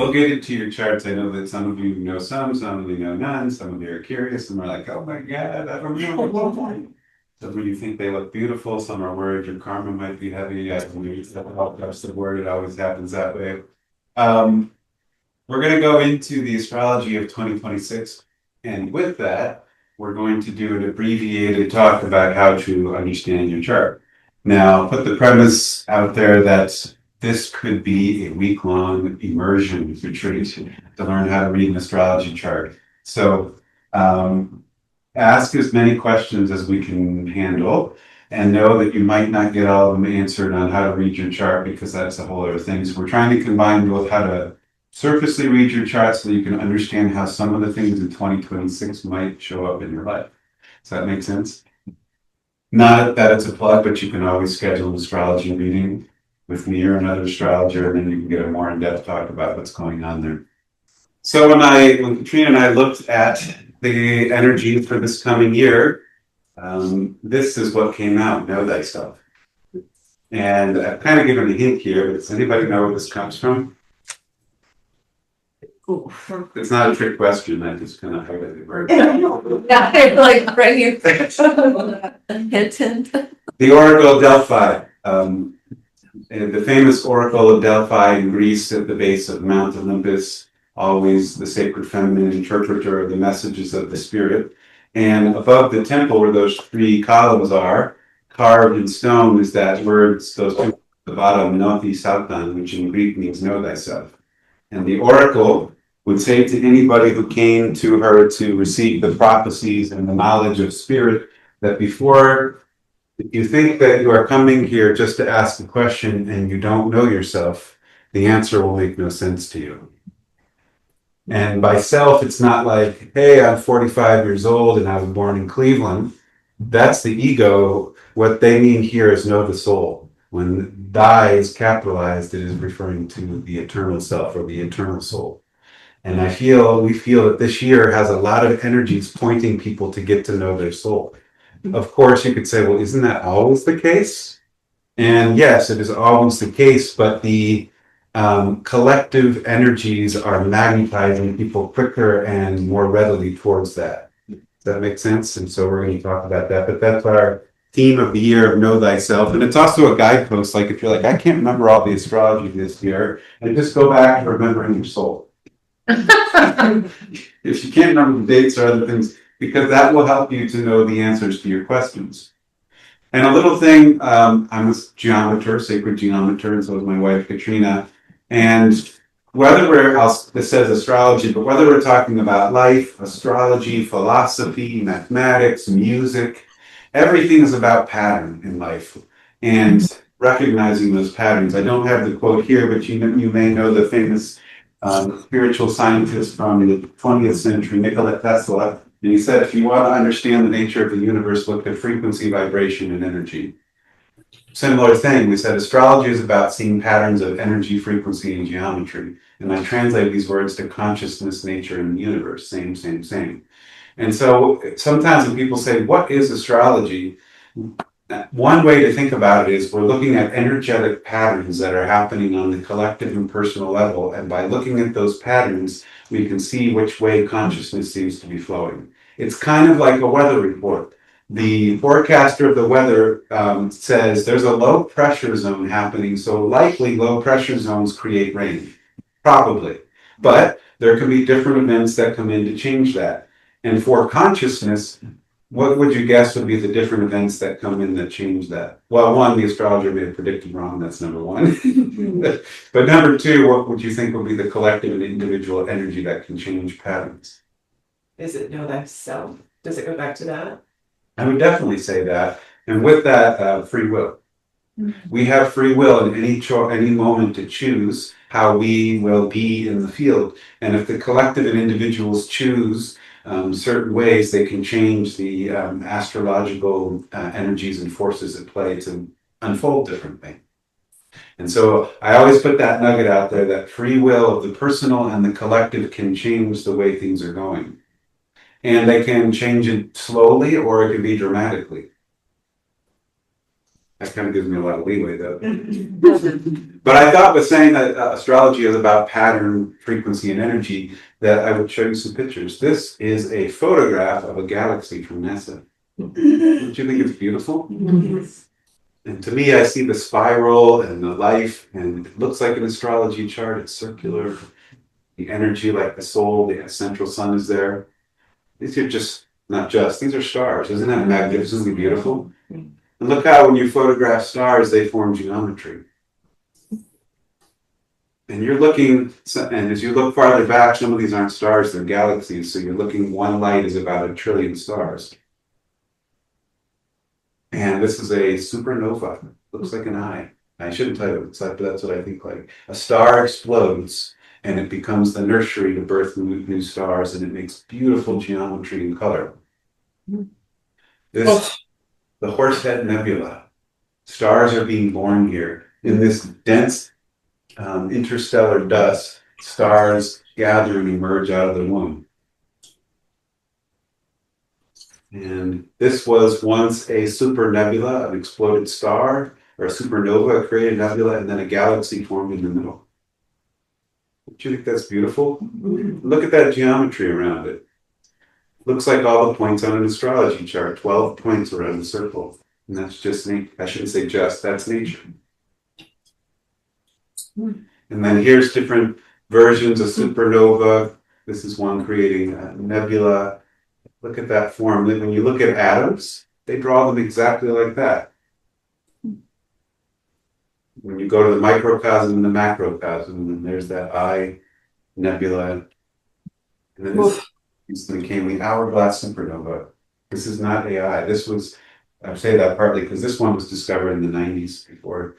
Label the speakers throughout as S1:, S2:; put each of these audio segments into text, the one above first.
S1: we'll get into your charts. I know that some of you know some of you know none, some of you are curious and we're like, oh my God, I don't know. Some of you think they look beautiful, some are worried your karma might be heavy. That's the word, it always happens that way. Um, we're going to go into the astrology of 2026. And with that, we're going to do an abbreviated talk about how to understand your chart. Now, put the premise out there that this could be a week-long immersion retreat to learn how to read an astrology chart. So ask as many questions as we can handle, and know that you might not get all of them answered on how to read your chart, because that's a whole other thing. So we're trying to combine both how to surfacely read your chart so that you can understand how some of the things in 2026 might show up in your life. Does that make sense? Not that it's a plug, but you can always schedule an astrology reading with me or another astrologer, and then you can get a more in-depth talk about what's going on there. So when Katrina and I looked at the energy for this coming year, this is what came out, Know Thyself. And I've kind of given a hint here, but does anybody know where this comes from? It's not a trick question, I just kind of highlighted it.
S2: Yeah, I like bringing hint.
S1: The Oracle of Delphi, the famous Oracle of Delphi in Greece at the base of Mount Olympus, always the sacred feminine interpreter of the messages of the spirit. And above the temple where those three columns are, carved in stone, is that words, those two at the bottom, Nothi Sautan, which in Greek means know thyself. And the oracle would say to anybody who came to her to receive the prophecies and the knowledge of spirit that before you think that you are coming here just to ask a question and you don't know yourself, the answer will make no sense to you. And by self, it's not like, hey, I'm 45 years old and I was born in Cleveland. That's the ego. What they mean here is know the soul. When thy is capitalized, it is referring to the eternal self or the eternal soul. And we feel that this year has a lot of energies pointing people to get to know their soul. Of course, you could say, well, isn't that always the case? And yes, it is always the case, but the collective energies are magnetizing people quicker and more readily towards that. Does that make sense? And so we're going to talk about that. But that's our theme of the year of Know Thyself. And it's also a guidepost. Like if you're like, I can't remember all the astrology this year, and just go back to remembering your soul. If you can't remember the dates or other things, because that will help you to know the answers to your questions. And a little thing, I'm a geometer, sacred geometer, and so is my wife, Katrina. And this says astrology, but whether we're talking about life, astrology, philosophy, mathematics, music, everything is about pattern in life and recognizing those patterns. I don't have the quote here, but you may know the famous spiritual scientist from the 20th century, Nikola Tesla. And he said, if you want to understand the nature of the universe, look at frequency, vibration, and energy. Similar thing, we said astrology is about seeing patterns of energy, frequency, and geometry. And I translate these words to consciousness, nature, and the universe. Same. And so sometimes when people say, what is astrology? One way to think about it is we're looking at energetic patterns that are happening on the collective and personal level. And by looking at those patterns, we can see which way consciousness seems to be flowing. It's kind of like a weather report. The forecaster of the weather says there's a low pressure zone happening, so likely low pressure zones create rain. Probably. But there can be different events that come in to change that. And for consciousness, what would you guess would be the different events that come in that change that? Well, one, the astrologer may have predicted wrong. That's number one. But number two, what would you think would be the collective and individual energy that can change patterns?
S3: Is it know thyself? Does it go back to that?
S1: I would definitely say that. And with that, free will. We have free will in any moment to choose how we will be in the field. And if the collective and individuals choose certain ways, they can change the astrological energies and forces at play to unfold differently. And so I always put that nugget out there that free will of the personal and the collective can change the way things are going. And they can change it slowly or it can be dramatically. That kind of gives me a lot of leeway, though. But I thought with saying that astrology is about pattern, frequency, and energy, that I would show you some pictures. This is a photograph of a galaxy from NASA. Don't you think it's beautiful? And to me, I see the spiral and the life, and it looks like an astrology chart. It's circular. The energy, like the soul, the central sun is there. These are just, not just, these are stars. Isn't that magnificently beautiful? And look how when you photograph stars, they form geometry. And you're looking, and as you look farther back, some of these aren't stars, they're galaxies. So you're looking, one light is about 1 trillion stars. And this is a supernova. Looks like an eye. I shouldn't tell you what it's like, but that's what I think like. A star explodes, and it becomes the nursery to birth new stars, and it makes beautiful geometry and color. This, the Horsehead Nebula. Stars are being born here. In this dense interstellar dust, stars gather and emerge out of the womb. And this was once a supernebula, an exploded star, or a supernova, a created nebula, and then a galaxy formed in the middle. Don't you think that's beautiful? Look at that geometry around it. Looks like all the points on an astrology chart, 12 points around the circle. And that's just, I shouldn't say just, that's nature. And then here's different versions of supernova. This is one creating a nebula. Look at that form. When you look at atoms, they draw them exactly like that. When you go to the microcosm and the macrocosm, and there's that eye nebula. And then this became the hourglass supernova. This is not AI. This was, I say that partly because this one was discovered in the 90s before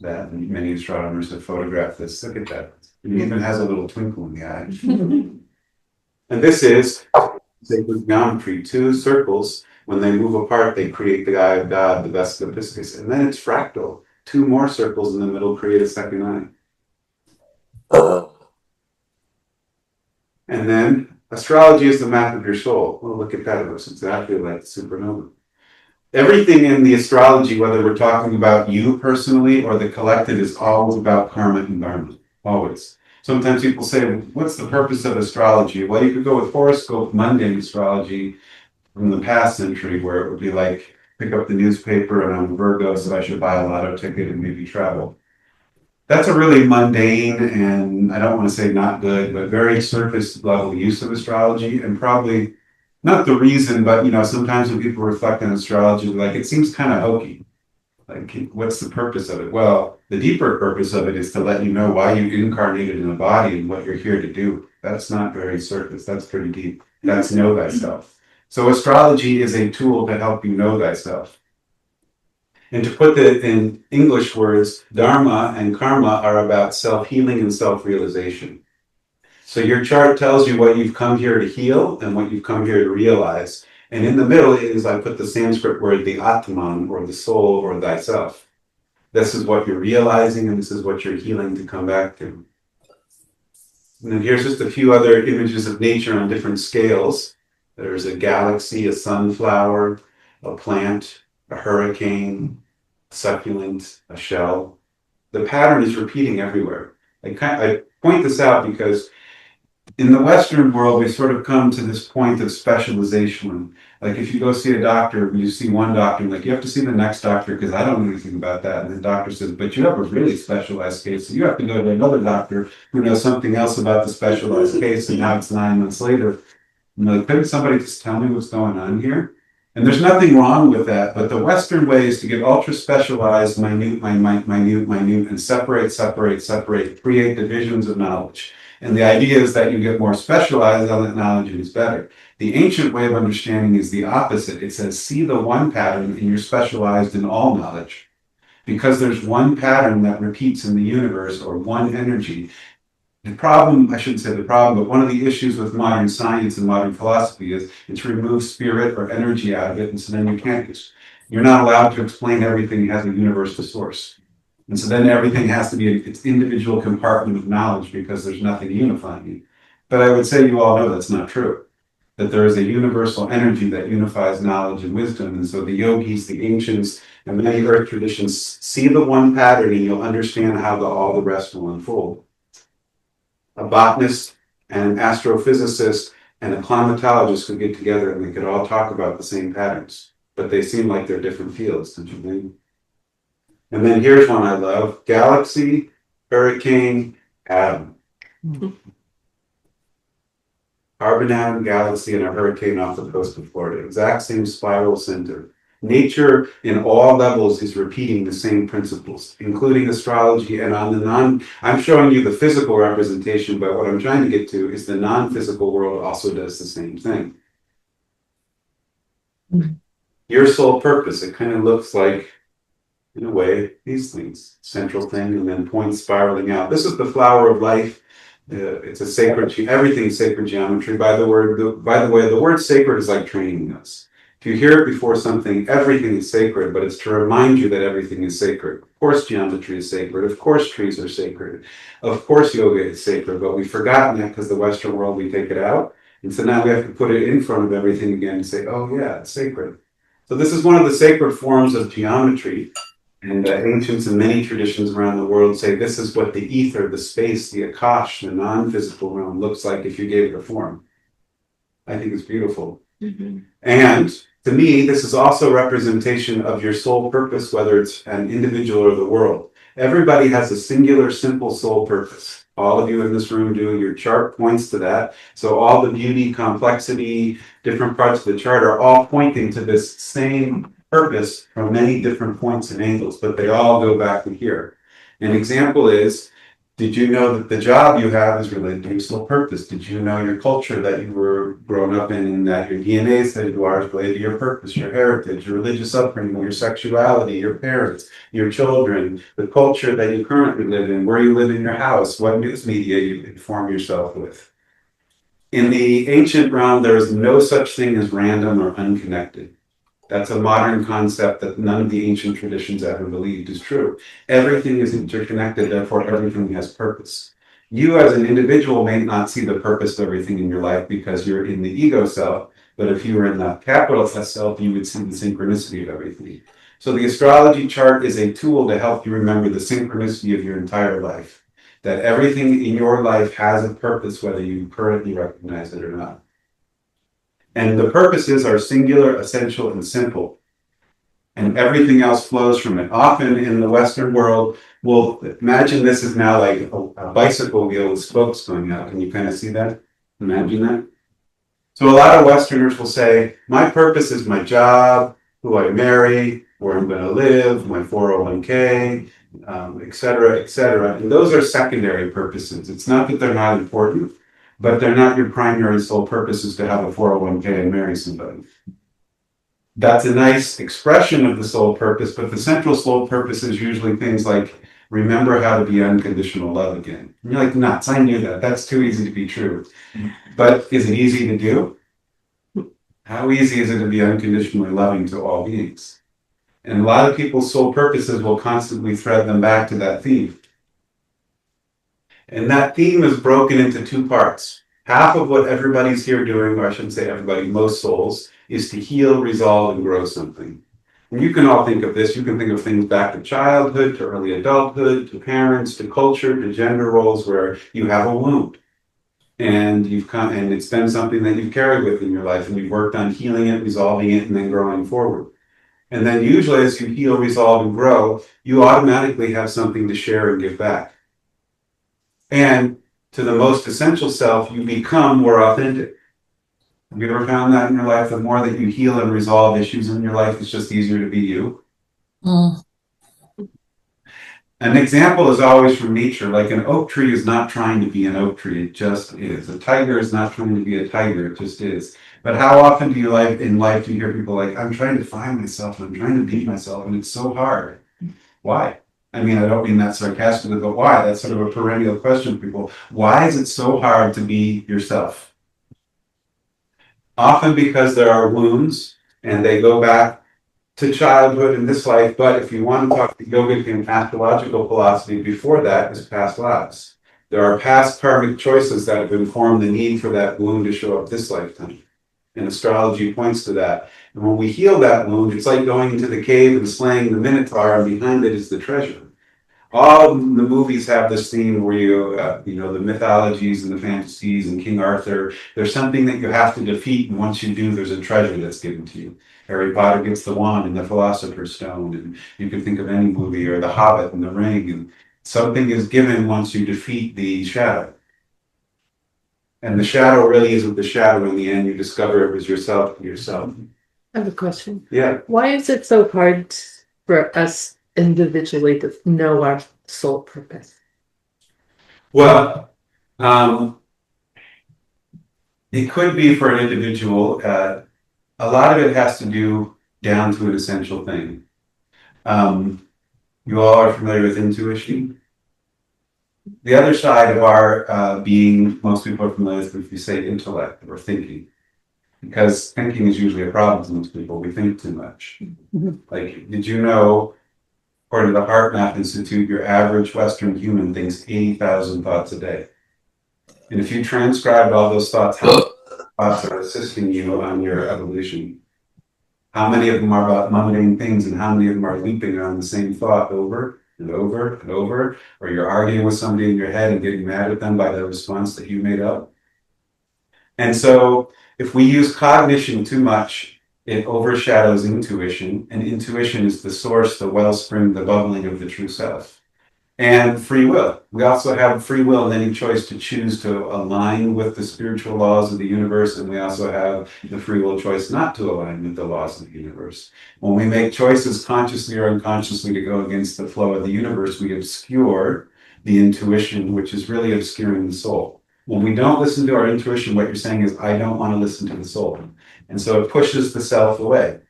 S1: that. And many astronomers have photographed this. Look at that. It even has a little twinkle in the eye. And this is sacred geometry. 2 circles, when they move apart, they create the eye of God, the Vesica Piscis. And then it's fractal. 2 more circles in the middle create a second eye. And then astrology is the map of your soul. Well, look at that. It looks exactly like the supernova. Everything in the astrology, whether we're talking about you personally or the collective, is always about karma and dharma. Always. Sometimes people say, what's the purpose of astrology? Well, you could go with horoscope, mundane astrology from the past century, where it would be like, pick up the newspaper and I'm a Virgo, so I should buy a lotto ticket and maybe travel. That's a really mundane and I don't want to say not good, but very surface level use of astrology, and probably not the reason, but sometimes when people reflect on astrology, like it seems kind of hokey. Like, what's the purpose of it? Well, the deeper purpose of it is to let you know why you incarnated in a body and what you're here to do. That's not very surface. That's pretty deep. That's know thyself. So astrology is a tool to help you know thyself. And to put it in English words, dharma and karma are about self-healing and self-realization. So your chart tells you what you've come here to heal and what you've come here to realize. And in the middle is, I put the Sanskrit word, the Atman, or the soul, or thyself. This is what you're realizing, and this is what you're healing to come back to. And then here's just a few other images of nature on different scales. There's a galaxy, a sunflower, a plant, a hurricane, a succulent, a shell. The pattern is repeating everywhere. I point this out because in the Western world, we sort of come to this point of specialization. Like if you go see a doctor, you see one doctor, like you have to see the next doctor because I don't know anything about that. And the doctor says, but you have a really specialized case. So you have to go to another doctor who knows something else about the specialized case. And now it's 9 months later. And like, couldn't somebody just tell me what's going on here? And there's nothing wrong with that. But the Western way is to get ultra specialized, minute, and separate, create divisions of knowledge. And the idea is that you get more specialized on that knowledge and it's better. The ancient way of understanding is the opposite. It says, see the one pattern and you're specialized in all knowledge. Because there's one pattern that repeats in the universe, or one energy. The problem, I shouldn't say the problem, but one of the issues with modern science and modern philosophy is it's removed spirit or energy out of it, and so then you're not allowed to explain everything as a universal source. And so then everything has to be its individual compartment of knowledge because there's nothing unifying you. But I would say you all know that's not true. that there is a universal energy that unifies knowledge and wisdom. And so the yogis, the ancients, and many earth traditions see the one pattern and you'll understand how all the rest will unfold. A botanist and an astrophysicist and a climatologist could get together and they could all talk about the same patterns, but they seem like they're different fields, don't you think? And then here's one I love: galaxy, hurricane, atom. Carbon atom, galaxy, and a hurricane off the coast of Florida. Exact same spiral center. Nature in all levels is repeating the same principles, including astrology. And on the I'm showing you the physical representation, but what I'm trying to get to is the non-physical world also does the same thing. Your soul purpose, it kind of looks like, in a way, these things. Central thing and then points spiraling out. This is the flower of life. It's a sacred, everything's sacred geometry. By the way, the word sacred is like training us. If you hear it before something, everything is sacred, but it's to remind you that everything is sacred. Of course, geometry is sacred. Of course, trees are sacred. Of course, yoga is sacred, but we've forgotten that because the Western world, we take it out. And so now we have to put it in front of everything again and say, oh yeah, it's sacred. So this is one of the sacred forms of geometry. And ancients and many traditions around the world say this is what the ether, the space, the akash, the non-physical realm looks like if you gave it a form. I think it's beautiful. Mm-hmm. And to me, this is also a representation of your soul purpose, whether it's an individual or the world. Everybody has a singular, simple soul purpose. All of you in this room do. Your chart points to that. So all the beauty, complexity, different parts of the chart are all pointing to this same purpose from many different points and angles, but they all go back to here. An example is, did you know that the job you have is related to your soul purpose? Did you know your culture that you were grown up in and that your DNA said you are is related to your purpose, your heritage, your religious upbringing, your sexuality, your parents, your children, the culture that you currently live in, where you live in your house, what news media you inform yourself with? In the ancient realm, there is no such thing as random or unconnected. That's a modern concept that none of the ancient traditions ever believed is true. Everything is interconnected, therefore everything has purpose. You as an individual may not see the purpose of everything in your life because you're in the ego self, but if you were in the capital S self, you would see the synchronicity of everything. So the astrology chart is a tool to help you remember the synchronicity of your entire life. That everything in your life has a purpose, whether you currently recognize it or not. And the purposes are singular, essential, and simple. And everything else flows from it. Often in the Western world, we'll imagine this is now like a bicycle wheel with spokes going out. Can you kind of see that? Imagine that. So a lot of Westerners will say, my purpose is my job, who I marry, where I'm going to live, my 401k, et cetera, et cetera. And those are secondary purposes. It's not that they're not important, but they're not your primary sole purpose is to have a 401k and marry somebody. That's a nice expression of the soul purpose, but the central soul purpose is usually things like remember how to be unconditional love again. And you're like, nuts, I knew that. That's too easy to be true. But is it easy to do? How easy is it to be unconditionally loving to all beings? And a lot of people's soul purposes will constantly thread them back to that theme. And that theme is broken into two parts. Half of what everybody's here doing, or I shouldn't say everybody, most souls, is to heal, resolve, and grow something. And you can all think of this. You can think of things back to childhood, to early adulthood, to parents, to culture, to gender roles where you have a wound. And and it's been something that you've carried with in your life, and you've worked on healing it, resolving it, and then growing forward. And then usually as you heal, resolve, and grow, you automatically have something to share and give back. And to the most essential self, you become more authentic. Have you ever found that in your life? The more that you heal and resolve issues in your life, it's just easier to be you. An example is always from nature. Like an oak tree is not trying to be an oak tree. It just is. A tiger is not trying to be a tiger. It just is. But how often do you in life do you hear people like, I'm trying to find myself and I'm trying to be myself and it's so hard. Why? I mean, I don't mean that sarcastically, but why? That's sort of a perennial question for people. Why is it so hard to be yourself? Often because there are wounds and they go back to childhood in this life. But if you want to talk to yogic and astrological philosophy, before that is past lives. There are past karmic choices that have informed the need for that wound to show up this lifetime. And astrology points to that. And when we heal that wound, it's like going into the cave and slaying the Minotaur, and behind it is the treasure. All the movies have this theme where the mythologies and the fantasies and King Arthur, there's something that you have to defeat, and once you do, there's a treasure that's given to you. Harry Potter gets the wand and the Philosopher's Stone, and you can think of any movie, or The Hobbit and the Ring, and something is given once you defeat the shadow. And the shadow really isn't the shadow in the end, you discover it was yourself.
S4: I have a question.
S1: Yeah.
S4: Why is it so hard for us individually to know our soul purpose?
S1: Well, it could be for an individual. A lot of it has to do down to an essential thing. You all are familiar with intuition. The other side of our being, most people are familiar with if you say intellect or thinking. Because thinking is usually a problem to most people. We think too much. Like, did you know, according to the Heart Math Institute, your average Western human thinks 80,000 thoughts a day. And if you transcribed all those thoughts, how many thoughts are assisting you on your evolution? How many of them are about mundane things, and how many of them are looping on the same thought over and over and over? Or you're arguing with somebody in your head and getting mad at them by the response that you made up? And so if we use cognition too much, it overshadows intuition, and intuition is the source, the wellspring, the bubbling of the true self. And free will. We also have free will and any choice to choose to align with the spiritual laws of the universe, and we also have the free will choice not to align with the laws of the universe. When we make choices consciously or unconsciously to go against the flow of the universe, we obscure the intuition, which is really obscuring the soul. When we don't listen to our intuition, what you're saying is, I don't want to listen to the soul. And so it pushes the self away.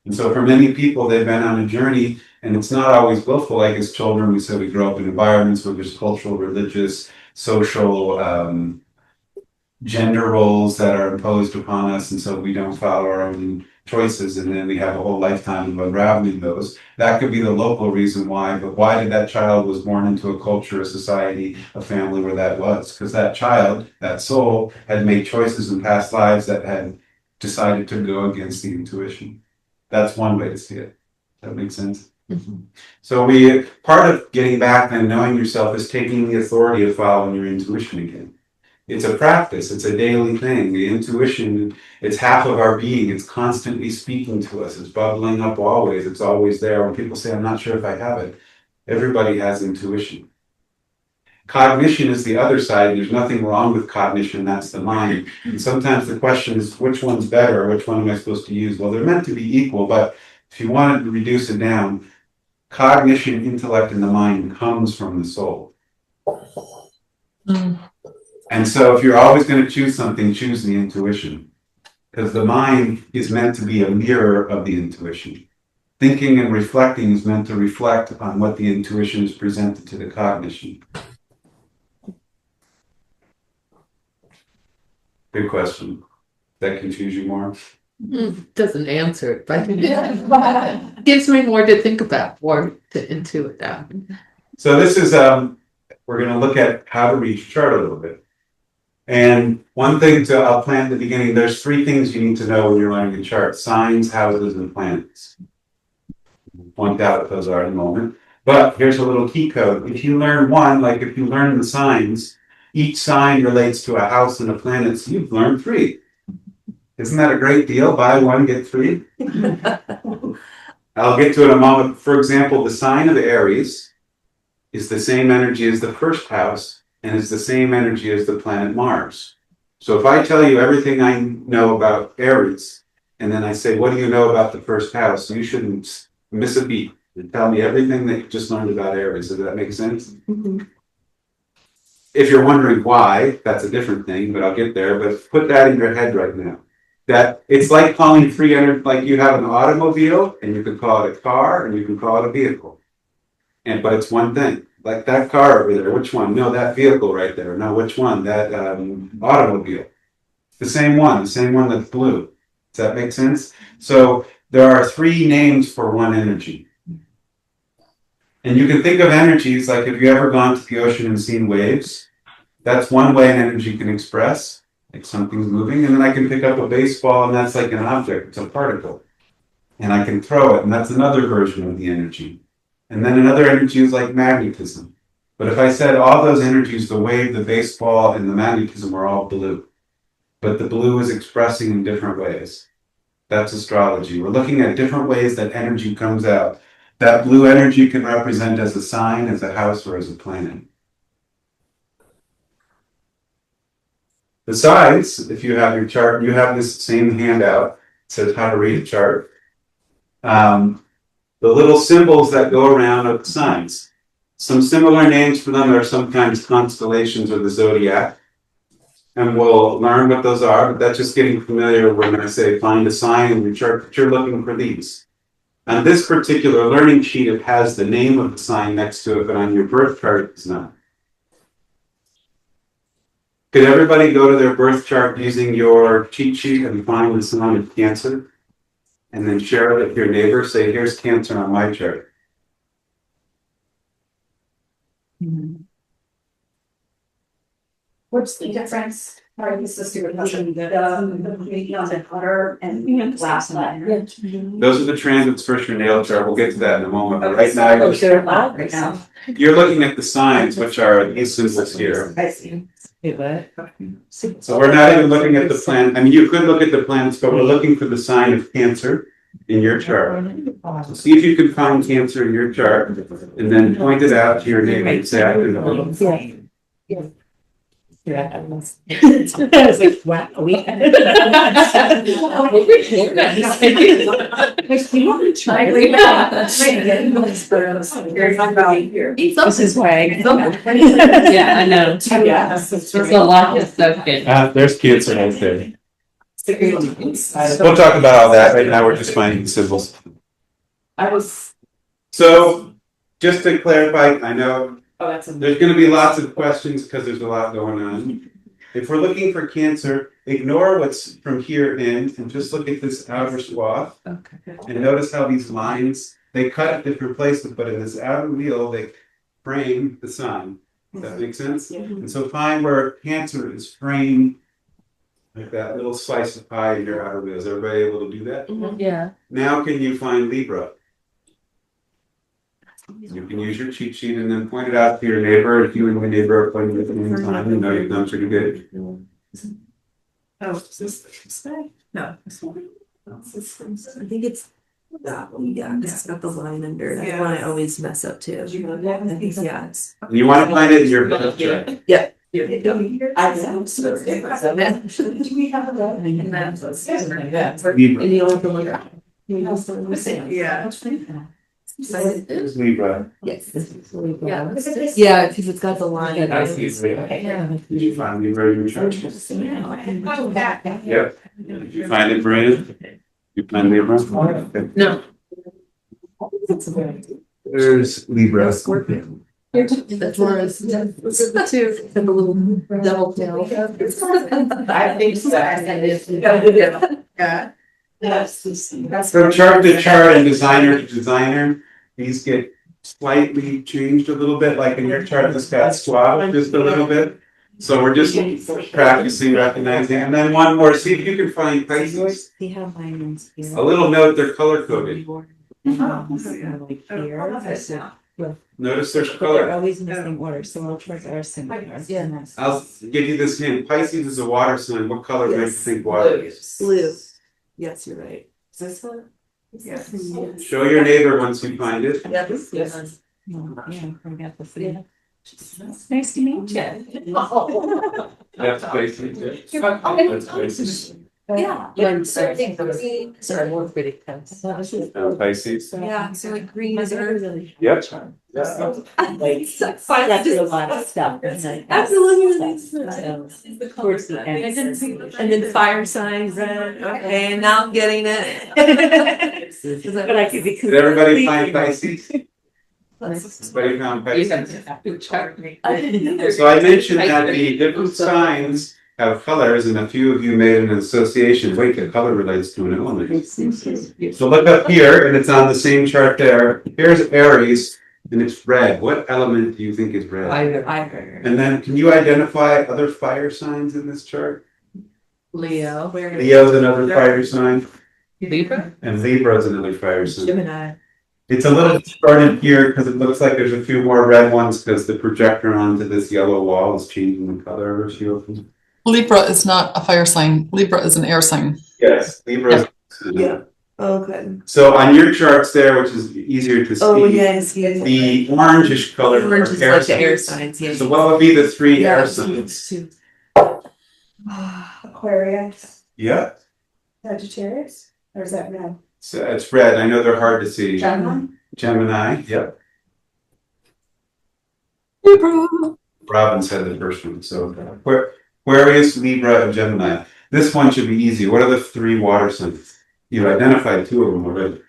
S1: And so for many people, they've been on a journey, and it's not always willful. Like as children, we said we grow up in environments where there's cultural, religious, social, gender roles that are imposed upon us, and so we don't follow our own choices, and then we have a whole lifetime of unraveling those. That could be the local reason why, but why did that child was born into a culture, a society, a family where that was? Because that child, that soul, had made choices in past lives that had decided to go against the intuition. That's one way to see it. That makes sense?
S4: Mm-hmm.
S1: So part of getting back and knowing yourself is taking the authority of following your intuition again. It's a practice. It's a daily thing. The intuition, it's half of our being. It's constantly speaking to us. It's bubbling up always. It's always there. When people say, I'm not sure if I have it, everybody has intuition. Cognition is the other side. There's nothing wrong with cognition. That's the mind. And sometimes the question is, which one's better? Or which one am I supposed to use? Well, they're meant to be equal, but if you wanted to reduce it down, cognition, intellect, and the mind comes from the soul. And so if you're always going to choose something, choose the intuition. Because the mind is meant to be a mirror of the intuition. Thinking and reflecting is meant to reflect on what the intuition is presented to the cognition. Good question. That confuse you more?
S4: Doesn't answer it, but it gives me more to think about, or to intuit out.
S1: So this is, we're going to look at how to read your chart a little bit. And one thing I'll plan at the beginning, there's 3 things you need to know when you're learning a chart: signs, houses, and planets. I'll point out what those are in a moment. But here's a little key code. If you learn one, like if you learn the signs, each sign relates to a house and a planet, so you've learned 3. Isn't that a great deal? Buy 1, get 3. I'll get to it in a moment. For example, the sign of Aries is the same energy as the first house, and is the same energy as the planet Mars. So if I tell you everything I know about Aries, and then I say, what do you know about the first house? You shouldn't miss a beat. You tell me everything that you just learned about Aries. Does that make sense?
S4: Mm-hmm.
S1: If you're wondering why, that's a different thing, but I'll get there. But put that in your head right now. That it's like calling 3 energy, like you have an automobile, and you can call it a car, and you can call it a vehicle. But it's one thing. Like that car over there, which one? No, that vehicle right there. No, which one? That automobile. The same one that's blue. Does that make sense? So there are 3 names for one energy. And you can think of energies like, have you ever gone to the ocean and seen waves? That's one way an energy can express. like something's moving, and then I can pick up a baseball, and that's like an object, it's a particle. And I can throw it, and that's another version of the energy. And then another energy is like magnetism. But if I said all those energies, the wave, the baseball, and the magnetism are all blue, but the blue is expressing in different ways. That's astrology. We're looking at different ways that energy comes out. That blue energy can represent as a sign, as a house, or as a planet. Besides, if you have your chart, you have this same handout. It says how to read a chart. The little symbols that go around are the signs. Some similar names for them are sometimes constellations or the zodiac. And we'll learn what those are, but that's just getting familiar when I say find a sign in your chart that you're looking for these. On this particular learning sheet, it has the name of the sign next to it, but on your birth chart, it's not. Could everybody go to their birth chart using your cheat sheet and find the sign of Cancer? And then share it with your neighbor, say, here's Cancer on my chart.
S2: What's the difference? Sorry, this is stupid question. The butter and glass liner.
S1: Those are the transits for your natal chart. We'll get to that in a moment. But right now,
S2: Right now.
S1: you're looking at the signs, which are these symbols here.
S2: I see.
S1: So we're not even looking at the planet. I mean, you could look at the planets, but we're looking for the sign of Cancer in your chart. So see if you can find Cancer in your chart, and then point it out to your neighbor and say, I can know.
S2: I was like, wow, we had it. This is why.
S4: Yeah, I know. There's a lot to soak in.
S1: There's Cancer right there. We'll talk about all that. Right now, we're just finding the symbols. So, just to clarify, I know there's going to be lots of questions because there's a lot going on. If we're looking for Cancer, ignore what's from here in and just look at this outer swath.
S4: Okay.
S1: And notice how these lines, they cut at different places, but in this outer wheel, they frame the sign. Does that make sense? And so find where Cancer is framed like that little slice of pie in your outer wheel. Is everybody able to do that?
S4: Yeah.
S1: Now can you find Libra? You can use your cheat sheet and then point it out to your neighbor. If you and your neighbor are playing at the same time, you know you've done pretty good.
S3: Oh, is this the same? No, this one.
S5: I think it's that one, yeah, because it's got the line under it.
S3: Yeah.
S5: That one I always mess up too. I think, yeah, it's.
S1: You want to find it in your birth chart.
S5: Yeah.
S2: Do we have that? And that's
S1: Libra.
S5: And you only have to look at.
S3: Yeah.
S1: It's Libra.
S5: Yes. This is really
S2: Yeah.
S5: good. Yeah, because it's got the line.
S1: I see Libra. Did you find Libra in your chart? Yep. Did you find it, Brandon? You find Libra? Okay.
S4: No.
S1: There's Libra.
S5: Scorpion.
S4: That's where it's.
S5: Those are the two. And the little double tail.
S3: I think so. Yeah.
S1: From chart to chart and designer to designer, these get slightly changed a little bit, like in your chart, this got swapped just a little bit. So we're just practicing recognizing. And then one more, see if you can find Pisces.
S5: We have lines here.
S1: A little note, they're color coded.
S5: Like here.
S1: Notice there's
S6: They're
S1: color.
S6: always in the same order, so all charts are similar.
S5: Yeah.
S1: I'll give you this hint. Pisces is a water sign. What color makes you think water?
S5: Blue. Yes, you're right.
S3: Is this one? Yes.
S1: Show your neighbor once you find it.
S5: Yeah, this is.
S6: Oh, yeah, I forgot the three. Nice to meet you.
S1: That's Pisces. That's Pisces.
S2: Yeah.
S4: Sorry, more pretty tense.
S1: Pisces.
S5: Yeah, so like green is earth.
S1: Yep.
S6: I do a lot of stuff.
S5: Absolutely.
S6: Towards the end.
S5: And then fire sign, red. Okay, and now I'm getting it.
S6: But I could be.
S1: Did everybody find Pisces? Everybody found
S4: You
S1: Pisces?
S4: have to chart me.
S1: So I mentioned that the different signs have colors, and a few of you made an association. Wait, the color relates to an element. So look up here, and it's on the same chart there. Here's Aries, and it's red. What element do you think is red?
S4: Either.
S5: Fire.
S1: And then can you identify other fire signs in this chart?
S4: Leo.
S1: Leo's another fire sign,
S4: Libra?
S1: and Libra is another fire sign.
S5: Gemini.
S1: It's a little distorted here because it looks like there's a few more red ones because the projector onto this yellow wall is changing the color of she.
S3: Libra is not a fire sign. Libra is an air sign.
S1: Yes, Libra is.
S5: Yeah. Oh, good.
S1: So on your charts there, which is easier to see.
S5: Oh, yes, yes.
S1: The orangish color.
S5: Orange
S1: are
S5: is like the air signs, yes.
S1: So what would be the three
S5: Yeah,
S1: air signs?
S2: Aquarius,
S1: Yeah,
S2: Sagittarius, or is that red?
S1: so it's red. I know they're hard to see.
S2: Gemini?
S1: Gemini, yep.
S3: Libra.
S1: Robin said the first one. So Aquarius, Libra, and Gemini. This one should be easy. What are the three water signs? You've identified two of them already.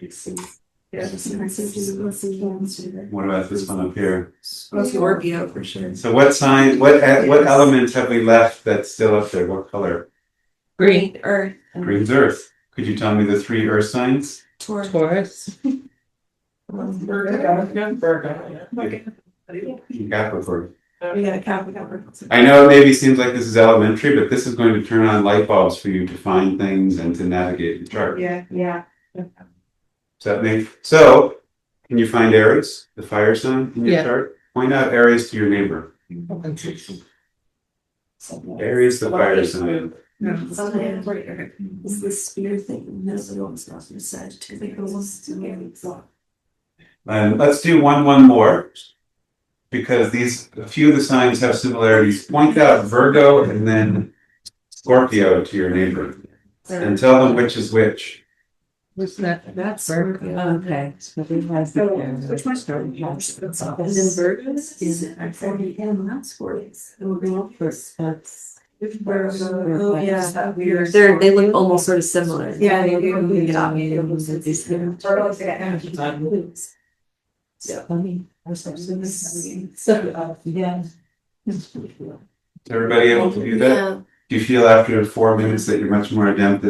S1: What about this one up here?
S5: Scorpio for sure.
S1: So what sign, what element have we left that's still up there? What color?
S5: Green, Earth,
S1: Green's Earth. Could you tell me the three Earth signs?
S5: Taurus.
S4: Taurus.
S1: Capricorn.
S5: We got a Capricorn.
S1: I know it maybe seems like this is elementary, but this is going to turn on light bulbs for you to find things and to navigate the chart.
S2: Yeah.
S1: Does that make so? Can you find Aries, the fire sign in your
S4: Yeah.
S1: chart? Point out Aries to your neighbor. Aries, the fire sign.
S5: It's the spear thing. That's what always lost in Sagittarius.
S1: And let's do one more. Because a few of the signs have similarities. Point out Virgo and then Scorpio to your neighbor. And tell them which is which.
S4: What's that?
S5: That's
S6: Virgo. Okay. So we have
S2: So,
S6: the.
S2: which one's
S5: And then Virgos is not Scorpius.
S6: That's.
S5: Oh, yeah. They look almost sort of similar.
S2: Yeah, they do.
S5: Yeah.
S2: Virgo's got energy.
S6: Funny.
S4: So,
S6: Yeah.
S1: Is everybody able to do that?
S5: Yeah.
S1: Do you feel after 4 minutes that you're much more adept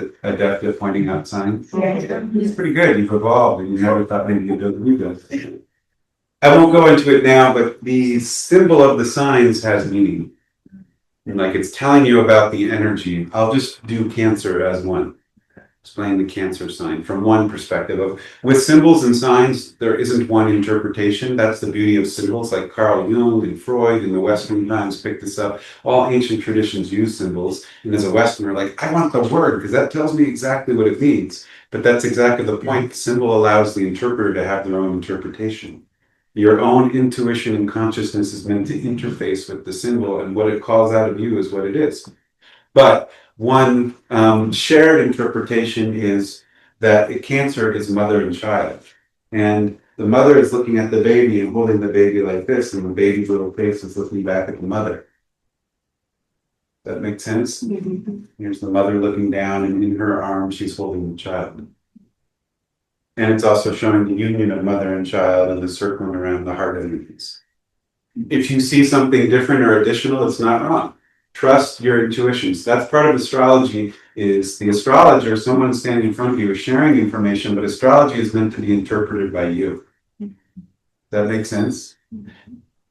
S1: at pointing out signs?
S2: Yeah.
S1: It's pretty good. You've evolved and you never thought maybe you'd be able to do that. I won't go into it now, but the symbol of the signs has meaning. And like it's telling you about the energy. I'll just do Cancer as one. Explain the Cancer sign from one perspective. With symbols and signs, there isn't one interpretation. That's the beauty of symbols, like Carl Jung and Freud and the Western times picked this up. All ancient traditions use symbols. And as a Westerner, like, I want the word because that tells me exactly what it means. But that's exactly the point. The symbol allows the interpreter to have their own interpretation. Your own intuition and consciousness is meant to interface with the symbol, and what it calls out of you is what it is. But one shared interpretation is that a Cancer is mother and child. And the mother is looking at the baby and holding the baby like this, and the baby's little face is looking back at the mother. Does that make sense? Here's the mother looking down, and in her arms, she's holding the child. And it's also showing the union of mother and child and the circling around the heart energies. If you see something different or additional, it's not wrong. Trust your intuitions. That's part of astrology, is the astrologer, someone standing in front of you is sharing information, but astrology is meant to be interpreted by you. Does that make sense?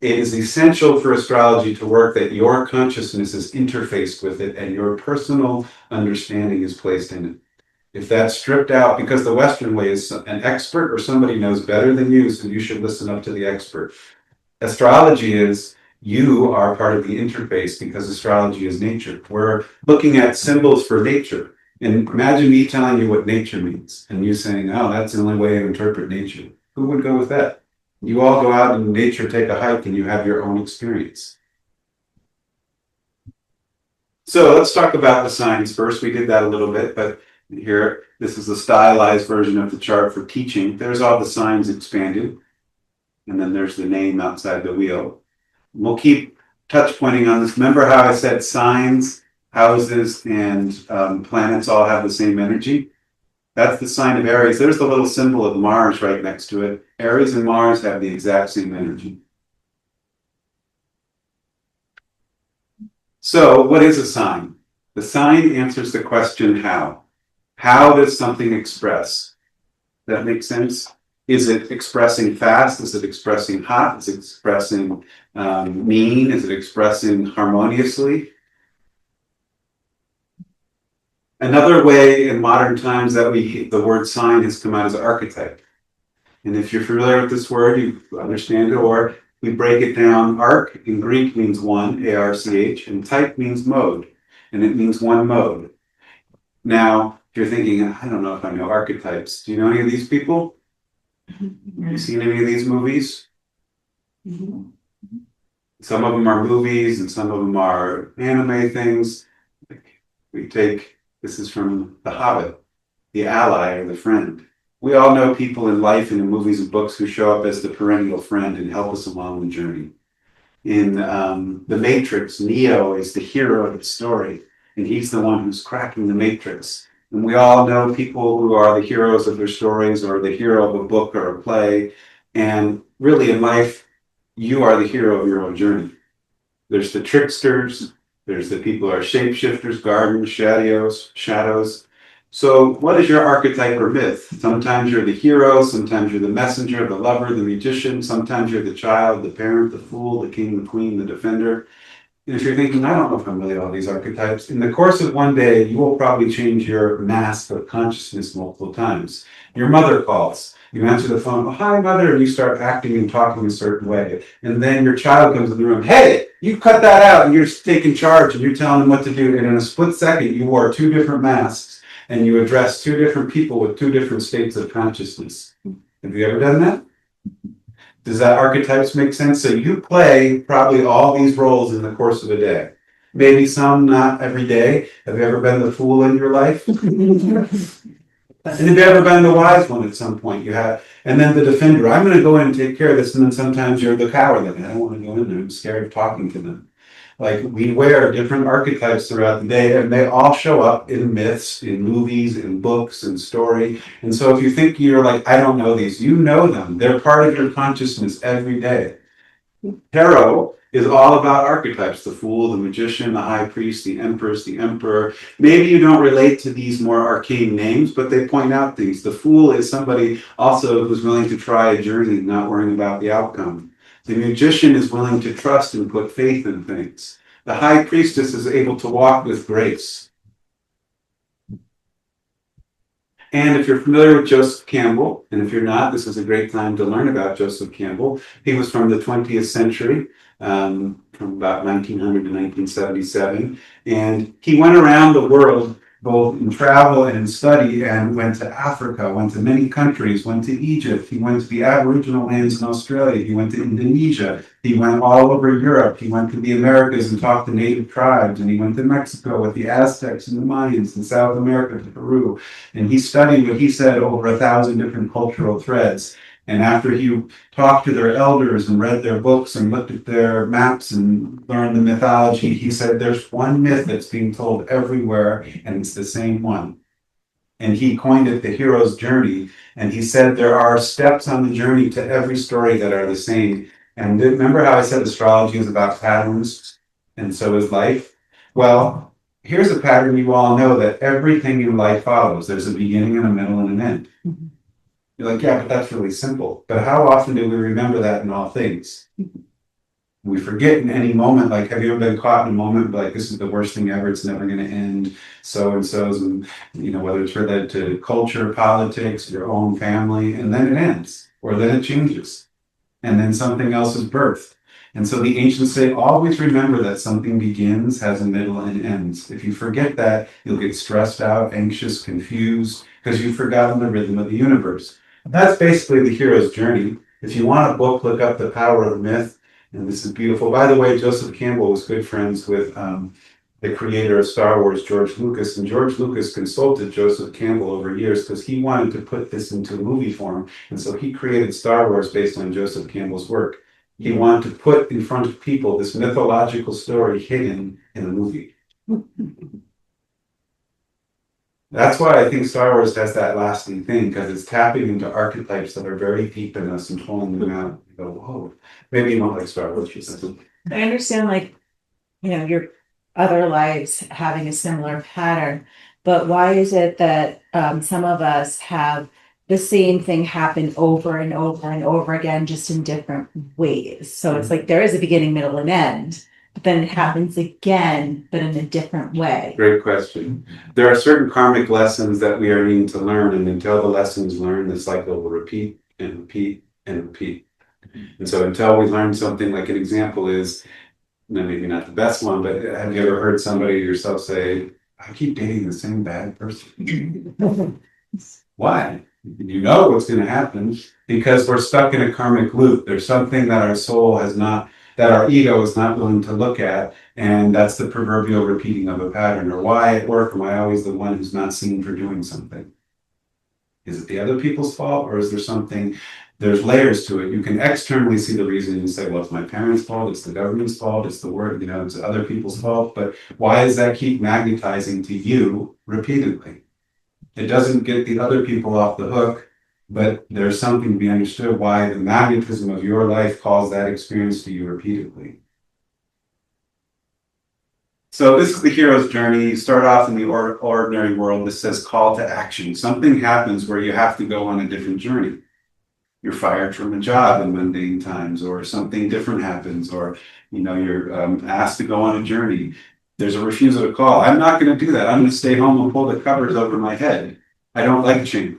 S1: It is essential for astrology to work that your consciousness is interfaced with it and your personal understanding is placed in it. If that's stripped out, because the Western way is an expert or somebody knows better than you, so you should listen up to the expert. Astrology is you are part of the interface because astrology is nature. We're looking at symbols for nature. And imagine me telling you what nature means and you saying, oh, that's the only way to interpret nature. Who would go with that? You all go out in nature, take a hike, and you have your own experience. So let's talk about the signs first. We did that a little bit, but here, this is a stylized version of the chart for teaching. There's all the signs expanded. And then there's the name outside the wheel. We'll keep touch pointing on this. Remember how I said signs, houses, and planets all have the same energy? That's the sign of Aries. There's the little symbol of Mars right next to it. Aries and Mars have the exact same energy. So what is a sign? The sign answers the question how. How does something express? That makes sense? Is it expressing fast? Is it expressing hot? Is it expressing mean? Is it expressing harmoniously? Another way in modern times that the word sign has come out as archetype. And if you're familiar with this word, you understand it, or we break it down. Arc in Greek means one, A-R-C-H, and type means mode, and it means one mode. Now, if you're thinking, I don't know if I know archetypes. Do you know any of these people? Have you seen any of these movies? Some of them are movies and some of them are anime things. This is from The Hobbit, the ally or the friend. We all know people in life and in movies and books who show up as the perennial friend and help us along the journey. In The Matrix, Neo is the hero of the story, and he's the one who's cracking the matrix. And we all know people who are the heroes of their stories or the hero of a book or a play. And really in life, you are the hero of your own journey. There's the tricksters, there's the people who are shapeshifters, guardians, shadows. So what is your archetype or myth? Sometimes you're the hero, sometimes you're the messenger, the lover, the magician, sometimes you're the child, the parent, the fool, the king, the queen, the defender. And if you're thinking, I don't know if I'm really all these archetypes, in the course of one day, you will probably change your mask of consciousness multiple times. Your mother calls. You answer the phone, oh, hi, mother, and you start acting and talking a certain way. And then your child comes in the room, hey, you cut that out, and you're taking charge, and you're telling them what to do. And in a split second, you wore two different masks, and you addressed two different people with two different states of consciousness. Have you ever done that? Does that archetypes make sense? So you play probably all these roles in the course of a day. Maybe some not every day. Have you ever been the fool in your life? And have you ever been the wise one at some point? You have, and then the defender. I'm going to go in and take care of this. And then sometimes you're the coward. I don't want to go in there. I'm scared of talking to them. Like we wear different archetypes throughout the day, and they all show up in myths, in movies, in books, in story. And so if you think you're like, I don't know these, you know them. They're part of your consciousness every day. Tarot is all about archetypes, the fool, the magician, the high priest, the empress, the emperor. Maybe you don't relate to these more arcane names, but they point out things. The fool is somebody also who's willing to try a journey, not worrying about the outcome. The magician is willing to trust and put faith in things. The high priestess is able to walk with grace. And if you're familiar with Joseph Campbell, and if you're not, this is a great time to learn about Joseph Campbell. He was from the 20th century, from about 1900 to 1977. And he went around the world, both in travel and in study, and went to Africa, went to many countries, went to Egypt, he went to the Aboriginal lands in Australia, he went to Indonesia, he went all over Europe, he went to the Americas and talked to native tribes, and he went to Mexico with the Aztecs and the Mayans, and South America to Peru. And he studied what he said over 1,000 different cultural threads. And after he talked to their elders and read their books and looked at their maps and learned the mythology, he said, there's one myth that's being told everywhere, and it's the same one. And he coined it the hero's journey. And he said there are steps on the journey to every story that are the same. And remember how I said astrology is about patterns, and so is life? Well, here's a pattern you all know that everything in life follows. There's a beginning and a middle and an end. You're like, yeah, but that's really simple. But how often do we remember that in all things? We forget in any moment, like, have you ever been caught in a moment like, this is the worst thing ever, it's never going to end, so-and-so's, and, you know, whether it's related to culture, politics, your own family, and then it ends, or then it changes, and then something else is birthed. And so the ancients say, always remember that something begins, has a middle, and ends. If you forget that, you'll get stressed out, anxious, confused, because you've forgotten the rhythm of the universe. That's basically the hero's journey. If you want a book, look up The Power of Myth, and this is beautiful. By the way, Joseph Campbell was good friends with the creator of Star Wars, George Lucas, and George Lucas consulted Joseph Campbell over years because he wanted to put this into movie form, and so he created Star Wars based on Joseph Campbell's work. He wanted to put in front of people this mythological story hidden in a movie. That's why I think Star Wars has that lasting thing, because it's tapping into archetypes that are very deep in us and pulling them out. You go, whoa, maybe you won't like Star Wars.
S6: I understand, like, you know, your other lives having a similar pattern, but why is it that some of us have the same thing happen over and over and over again, just in different ways? So it's like there is a beginning, middle, and end, but then it happens again, but in a different way.
S1: Great question. There are certain karmic lessons that we are needing to learn, and until the lessons learned, the cycle will repeat and repeat and repeat. And so until we learn something, like an example is, maybe not the best one, but have you ever heard somebody yourself say, I keep dating the same bad person? Why? You know what's going to happen because we're stuck in a karmic loop. There's something that our soul has not, that our ego is not willing to look at, and that's the proverbial repeating of a pattern. Or why at work am I always the one who's not seen for doing something? Is it the other people's fault, or is there something? There's layers to it. You can externally see the reason and say, well, it's my parents' fault, it's the government's fault, it's the word, it's other people's fault. But why does that keep magnetizing to you repeatedly? It doesn't get the other people off the hook, but there's something to be understood why the magnetism of your life caused that experience to you repeatedly. So this is the hero's journey. You start off in the ordinary world. This says call to action. Something happens where you have to go on a different journey. You're fired from a job in mundane times, or something different happens, or you're asked to go on a journey. There's a refusal to call. I'm not going to do that. I'm going to stay home and pull the covers over my head. I don't like change.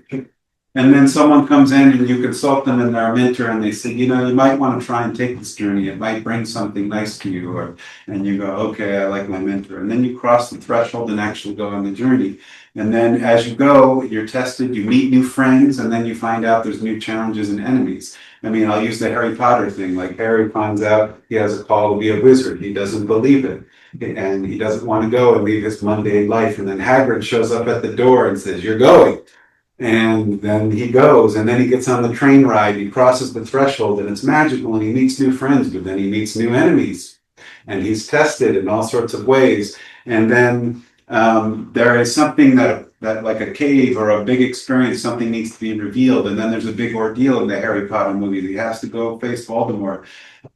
S1: And then someone comes in and you consult them and they're a mentor, and they say, you might want to try and take this journey. It might bring something nice to you. And you go, okay, I like my mentor. And then you cross the threshold and actually go on the journey. And then as you go, you're tested, you meet new friends, and then you find out there's new challenges and enemies. I'll use the Harry Potter thing. Like Harry finds out he has a call to be a wizard. He doesn't believe it. And he doesn't want to go and leave his mundane life. And then Hagrid shows up at the door and says, you're going. And then he goes, and then he gets on the train ride, he crosses the threshold, and it's magical, and he meets new friends, but then he meets new enemies. And he's tested in all sorts of ways. And then there is something that like a cave or a big experience, something needs to be revealed. And then there's a big ordeal in the Harry Potter movies. He has to go face Voldemort.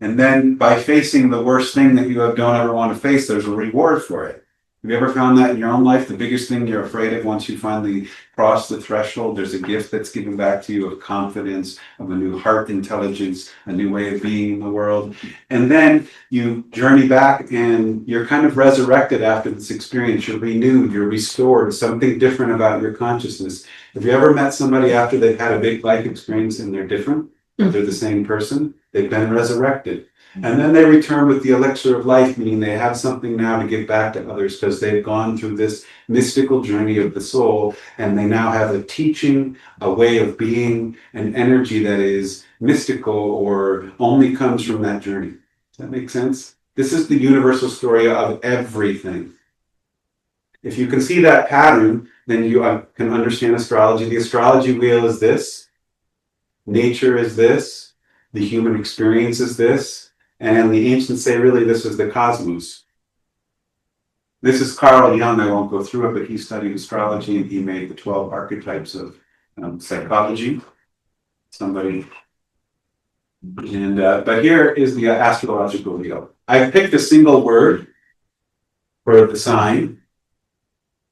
S1: And then by facing the worst thing that you don't ever want to face, there's a reward for it. Have you ever found that in your own life? The biggest thing you're afraid of once you finally cross the threshold, there's a gift that's given back to you of confidence, of a new heart intelligence, a new way of being in the world. And then you journey back and you're kind of resurrected after this experience. You're renewed, you're restored, something different about your consciousness. Have you ever met somebody after they've had a big life experience and they're different, but they're the same person? They've been resurrected. And then they return with the elixir of life, meaning they have something now to give back to others because they've gone through this mystical journey of the soul, and they now have a teaching, a way of being, an energy that is mystical or only comes from that journey. Does that make sense? This is the universal story of everything. If you can see that pattern, then you can understand astrology. The astrology wheel is this. Nature is this. The human experience is this. And the ancients say, really, this is the cosmos. This is Carl Jung. I won't go through it, but he studied astrology and he made the 12 archetypes of psychology. But here is the astrological wheel. I've picked a single word for the sign,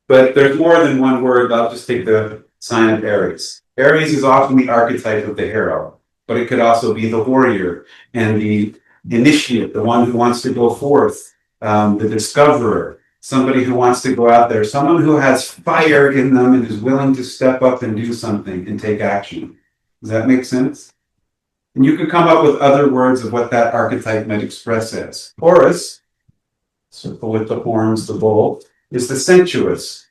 S1: but there's more than one word. I'll just take the sign of Aries. Aries is often the archetype of the hero, but it could also be the warrior and the initiate, the one who wants to go forth, the discoverer, somebody who wants to go out there, someone who has fire in them and is willing to step up and do something and take action. Does that make sense? And you could come up with other words of what that archetype might express as. Taurus, circle with the horns, the bull, is the sensuous.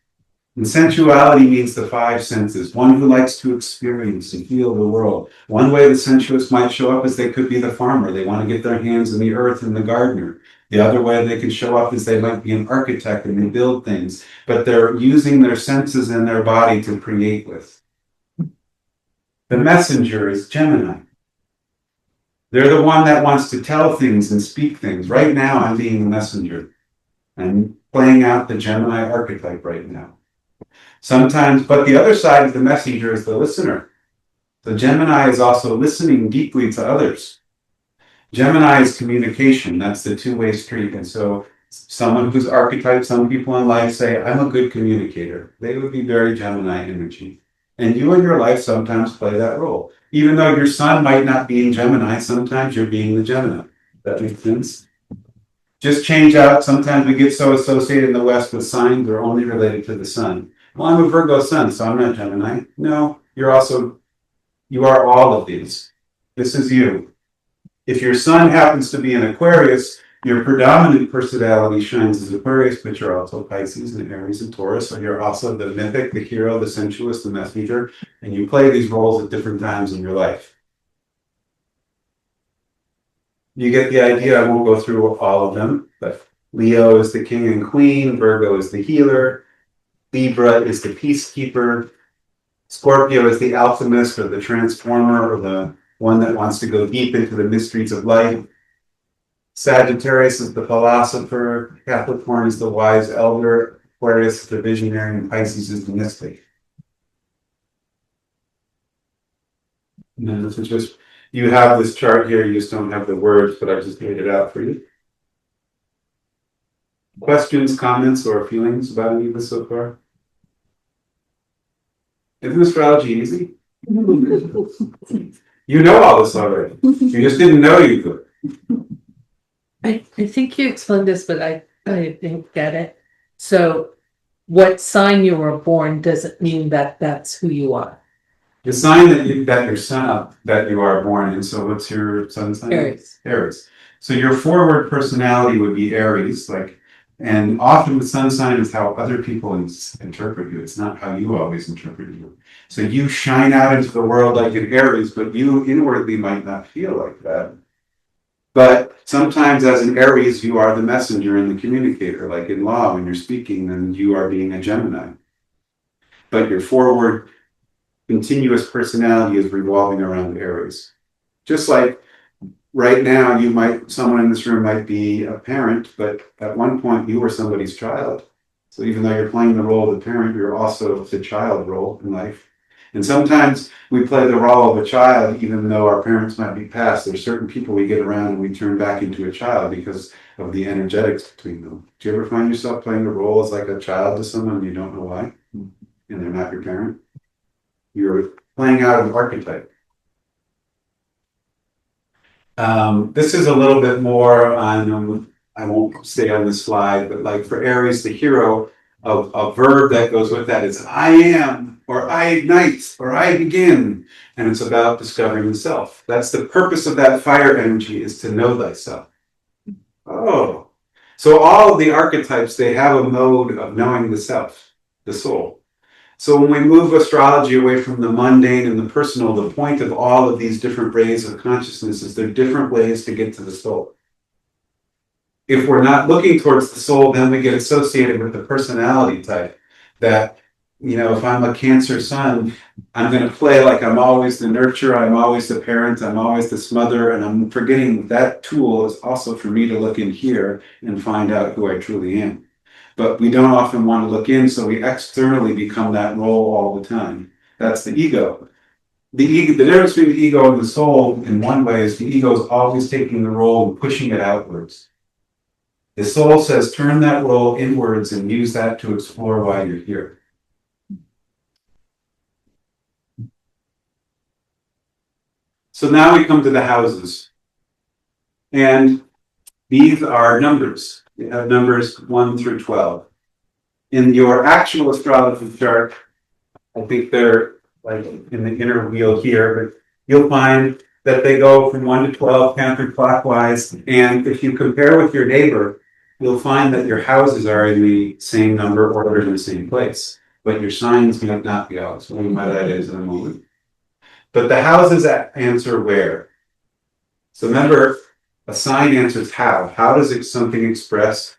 S1: And sensuality means the five senses, one who likes to experience and feel the world. One way the sensuous might show up is they could be the farmer. They want to get their hands in the earth and the gardener. The other way they could show up is they might be an architect and they build things, but they're using their senses and their body to create with. The messenger is Gemini. They're the one that wants to tell things and speak things. Right now, I'm being the messenger. I'm playing out the Gemini archetype right now. Sometimes, but the other side of the messenger is the listener. The Gemini is also listening deeply to others. Gemini is communication. That's the two-way street. And so someone who's archetype, some people in life say, I'm a good communicator. They would be very Gemini energy. And you in your life sometimes play that role. Even though your sun might not be in Gemini, sometimes you're being the Gemini. That makes sense? Just change out. Sometimes we get so associated in the West with signs that are only related to the sun. Well, I'm a Virgo sun, so I'm not Gemini. No, you are all of these. This is you. If your sun happens to be in Aquarius, your predominant personality shines as Aquarius, but you're also Pisces and Aries and Taurus. So you're also the mythic, the hero, the sensuous, the messenger, and you play these roles at different times in your life. You get the idea. I won't go through all of them, but Leo is the king and queen, Virgo is the healer, Libra is the peacekeeper, Scorpio is the alchemist or the transformer or the one that wants to go deep into the mysteries of life. Sagittarius is the philosopher, Capricorn is the wise elder, Aquarius is the visionary, and Pisces is the mystic. And then this is just, you have this chart here, you just don't have the words, but I just laid it out for you. Questions, comments, or feelings about any of this so far? Isn't astrology easy? You know all this already. You just didn't know you could.
S4: I think you explained this, but I didn't get it. So what sign you were born doesn't mean that that's who you are.
S1: The sign that your sun up that you are born in. So what's your sun sign?
S4: Aries.
S1: Aries. So your forward personality would be Aries, and often the sun sign is how other people interpret you. It's not how you always interpret you. So you shine out into the world like an Aries, but you inwardly might not feel like that. But sometimes as an Aries, you are the messenger and the communicator. Like in law, when you're speaking, then you are being a Gemini. But your forward, continuous personality is revolving around Aries. Just like right now, someone in this room might be a parent, but at one point you were somebody's child. So even though you're playing the role of the parent, you're also the child role in life. And sometimes we play the role of a child, even though our parents might be passed. There's certain people we get around and we turn back into a child because of the energetics between them. Do you ever find yourself playing the role as like a child to someone and you don't know why? And they're not your parent? You're playing out an archetype. This is a little bit more on, I won't stay on this slide, but like for Aries, the hero, a verb that goes with that is I am, or I ignite, or I begin. And it's about discovering the self. That's the purpose of that fire energy, is to know thyself. Oh. So all of the archetypes, they have a mode of knowing the self, the soul. So when we move astrology away from the mundane and the personal, the point of all of these different rays of consciousness is there are different ways to get to the soul. If we're not looking towards the soul, then we get associated with the personality type that, if I'm a Cancer sun, I'm going to play like I'm always the nurturer, I'm always the parent, I'm always the smother, and I'm forgetting that tool is also for me to look in here and find out who I truly am. But we don't often want to look in, so we externally become that role all the time. That's the ego. The difference between the ego and the soul, in one way, is the ego is always taking the role and pushing it outwards. The soul says, turn that role inwards and use that to explore why you're here. So now we come to the houses. And these are numbers. You have numbers 1 through 12. In your actual astrology chart, I think they're like in the inner wheel here, but you'll find that they go from 1 to 12 counterclockwise. And if you compare with your neighbor, you'll find that your houses are in the same number ordered in the same place. But your signs might not be. I'll explain why that is in a moment. But the houses answer where. So remember, a sign answers how. How does something express?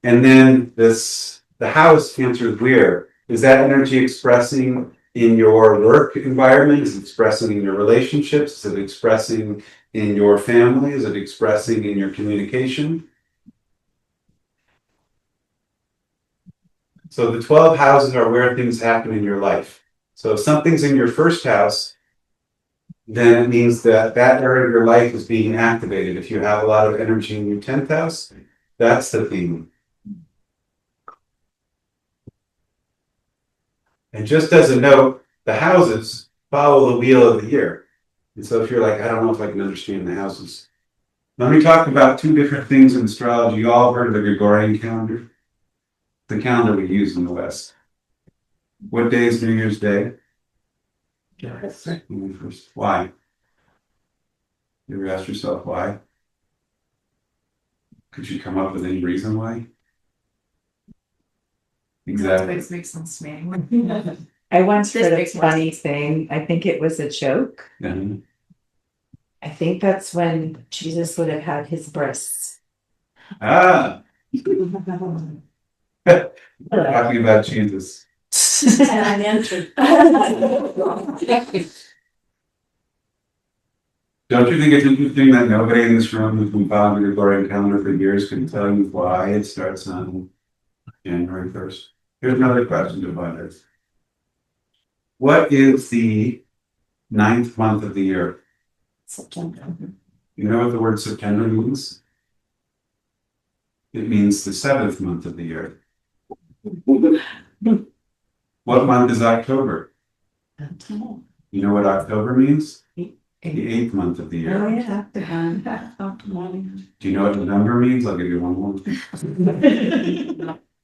S1: And then the house answers where. Is that energy expressing in your work environment? Is it expressing in your relationships? Is it expressing in your family? Is it expressing in your communication? So the 12 houses are where things happen in your life. So if something's in your first house, then it means that that area of your life is being activated. If you have a lot of energy in your 10th house, that's the theme. And just as a note, the houses follow the wheel of the year. And so if you're like, I don't know if I can understand the houses, Let me talk about two different things in astrology. You all heard of the Gregorian calendar? The calendar we use in the West. What day is New Year's Day?
S4: Yes.
S1: 21st. Why? You ever ask yourself why? Could you come up with any reason why? Exactly.
S3: That makes sense to me.
S6: I once
S3: This
S6: heard a
S3: makes more
S6: funny thing. I think it was a joke.
S1: Yeah.
S6: I think that's when Jesus would have had his breasts.
S1: Ah, talking about Jesus.
S2: And I entered.
S1: Don't you think it's interesting that nobody in this room who's been following the Gregorian calendar for years can tell you why it starts on January 1st? Here's another question to find out. What is the 9th month of the year?
S2: September.
S1: You know what the word September means? It means the 7th month of the year. What month is October? You know what October means? The 8th month of the year.
S6: Oh, yeah.
S1: Do you know what November means? I'll give you one more.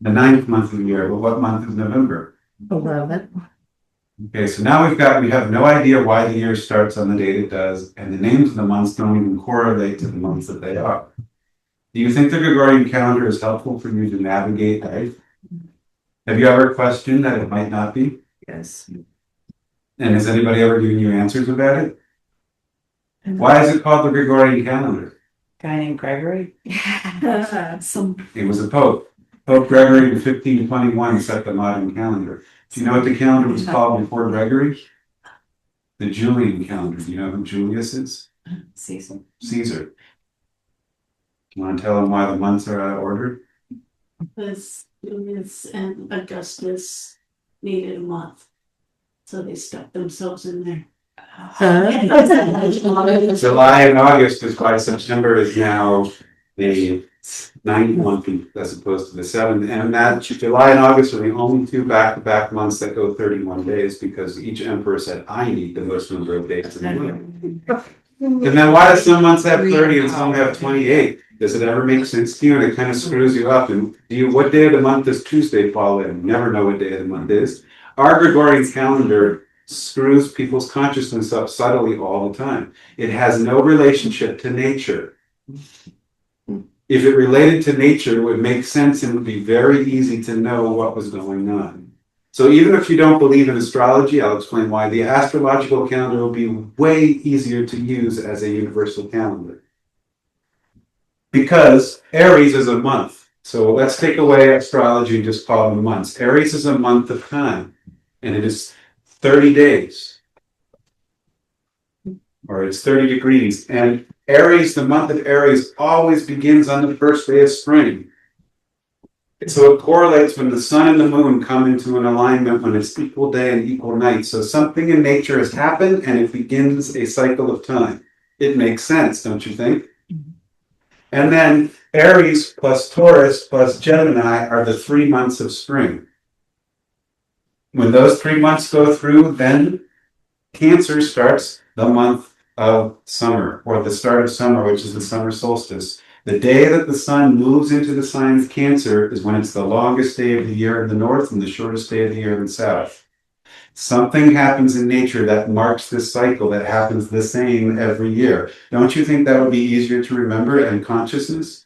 S1: The 9th month of the year. Well, what month is November?
S4: 11.
S1: Okay, so now we have no idea why the year starts on the date it does, and the names of the months don't even correlate to the months that they are. Do you think the Gregorian calendar is helpful for you to navigate life? Have you ever questioned that it might not be?
S3: Yes.
S1: And has anybody ever given you answers about it? Why is it called the Gregorian calendar?
S6: Guy named Gregory.
S2: Some
S1: It was a pope. Pope Gregory in 1521 set the modern calendar. Do you know what the calendar was called before Gregory? The Julian calendar. Do you know who Julius is?
S2: season.
S1: Caesar. You want to tell them why the months are out of order?
S7: Because Julius and Augustus needed a month. So they stuck themselves in there.
S1: July and August is why September is now the 9th month as opposed to the 7th. And that July and August are the only two back-to-back months that go 31 days because each emperor said, I need the most number of days in the year. And then why do some months have 30 and some have 28? Does it ever make sense to you? And it kind of screws you up. And what day of the month does Tuesday fall in? You never know what day of the month is. Our Gregorian calendar screws people's consciousness up subtly all the time. It has no relationship to nature. If it related to nature, it would make sense and it would be very easy to know what was going on. So even if you don't believe in astrology, I'll explain why. The astrological calendar will be way easier to use as a universal calendar. Because Aries is a month. So let's take away astrology and just call them months. Aries is a month of time. And it is 30 days. Or it's 30 degrees. And Aries, the month of Aries, always begins on the first day of spring. So it correlates when the sun and the moon come into an alignment when it's equal day and equal night. So something in nature has happened and it begins a cycle of time. It makes sense, don't you think? And then Aries plus Taurus plus Gemini are the 3 months of spring. When those 3 months go through, then Cancer starts the month of summer, or the start of summer, which is the summer solstice. The day that the sun moves into the sign of Cancer is when it's the longest day of the year in the north and the shortest day of the year in the south. Something happens in nature that marks this cycle that happens the same every year. Don't you think that would be easier to remember and consciousness?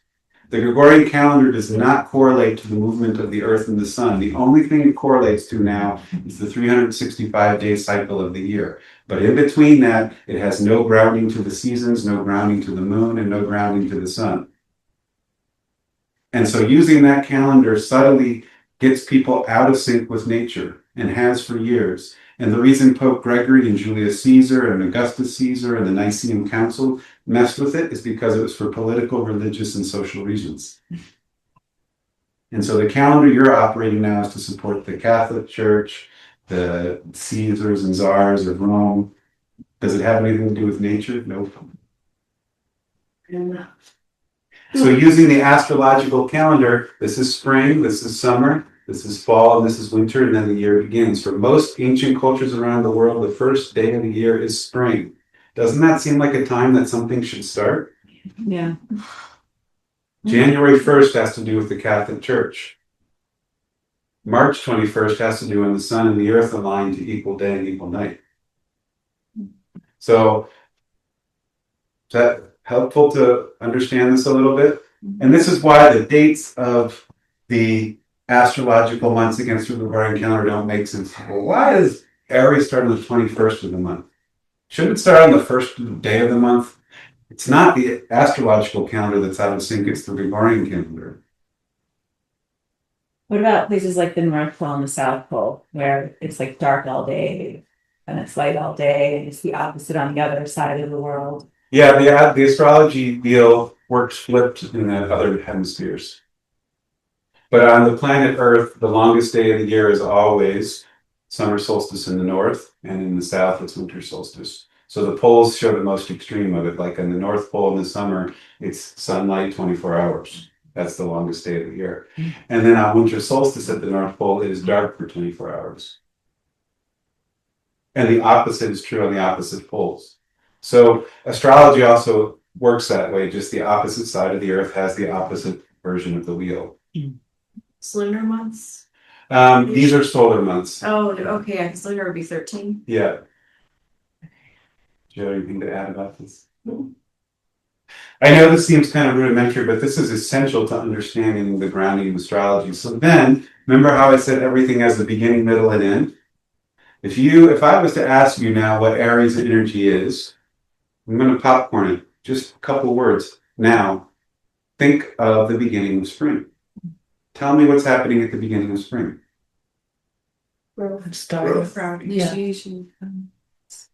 S1: The Gregorian calendar does not correlate to the movement of the earth and the sun. The only thing it correlates to now is the 365-day cycle of the year. But in between that, it has no grounding to the seasons, no grounding to the moon, and no grounding to the sun. And so using that calendar subtly gets people out of sync with nature, and has for years. And the reason Pope Gregory and Julius Caesar and Augustus Caesar and the Nicene Council messed with it is because it was for political, religious, and social reasons. And so the calendar you're operating now is to support the Catholic Church, the Caesars and Czars of Rome. Does it have anything to do with nature? Nope.
S7: And
S1: So using the astrological calendar, this is spring, this is summer, this is fall, and this is winter, and then the year begins. For most ancient cultures around the world, the first day of the year is spring. Doesn't that seem like a time that something should start?
S6: Yeah.
S1: January 1st has to do with the Catholic Church. March 21st has to do when the sun and the earth align to equal day and equal night. So, is that helpful to understand this a little bit? And this is why the dates of the astrological months against the Gregorian calendar don't make sense. Well, why does Aries start on the 21st of the month? Shouldn't it start on the first day of the month? It's not the astrological calendar that's out of sync, it's the Gregorian calendar.
S6: What about places like the North Pole and the South Pole, where it's like dark all day and it's light all day, and it's the opposite on the other side of the world?
S1: Yeah, the astrology wheel works flipped in the other hemispheres. But on the planet Earth, the longest day of the year is always summer solstice in the north, and in the south, it's winter solstice. So the poles show the most extreme of it. Like in the North Pole in the summer, it's sunlight 24 hours. That's the longest day of the year. And then on winter solstice at the North Pole, it is dark for 24 hours. And the opposite is true on the opposite poles. So astrology also works that way. Just the opposite side of the Earth has the opposite version of the wheel.
S3: Lunar months?
S1: These are solar months.
S3: Oh, okay, I guess lunar would be 13.
S1: Yeah. Do you have anything to add about this? I know this seems kind of rudimentary, but this is essential to understanding the grounding of astrology. So then, remember how I said everything has a beginning, middle, and end? If I was to ask you now what Aries energy is, I'm going to popcorn it. Just a couple words. Now, think of the beginning of spring. Tell me what's happening at the beginning of spring.
S3: Start.
S4: Yeah.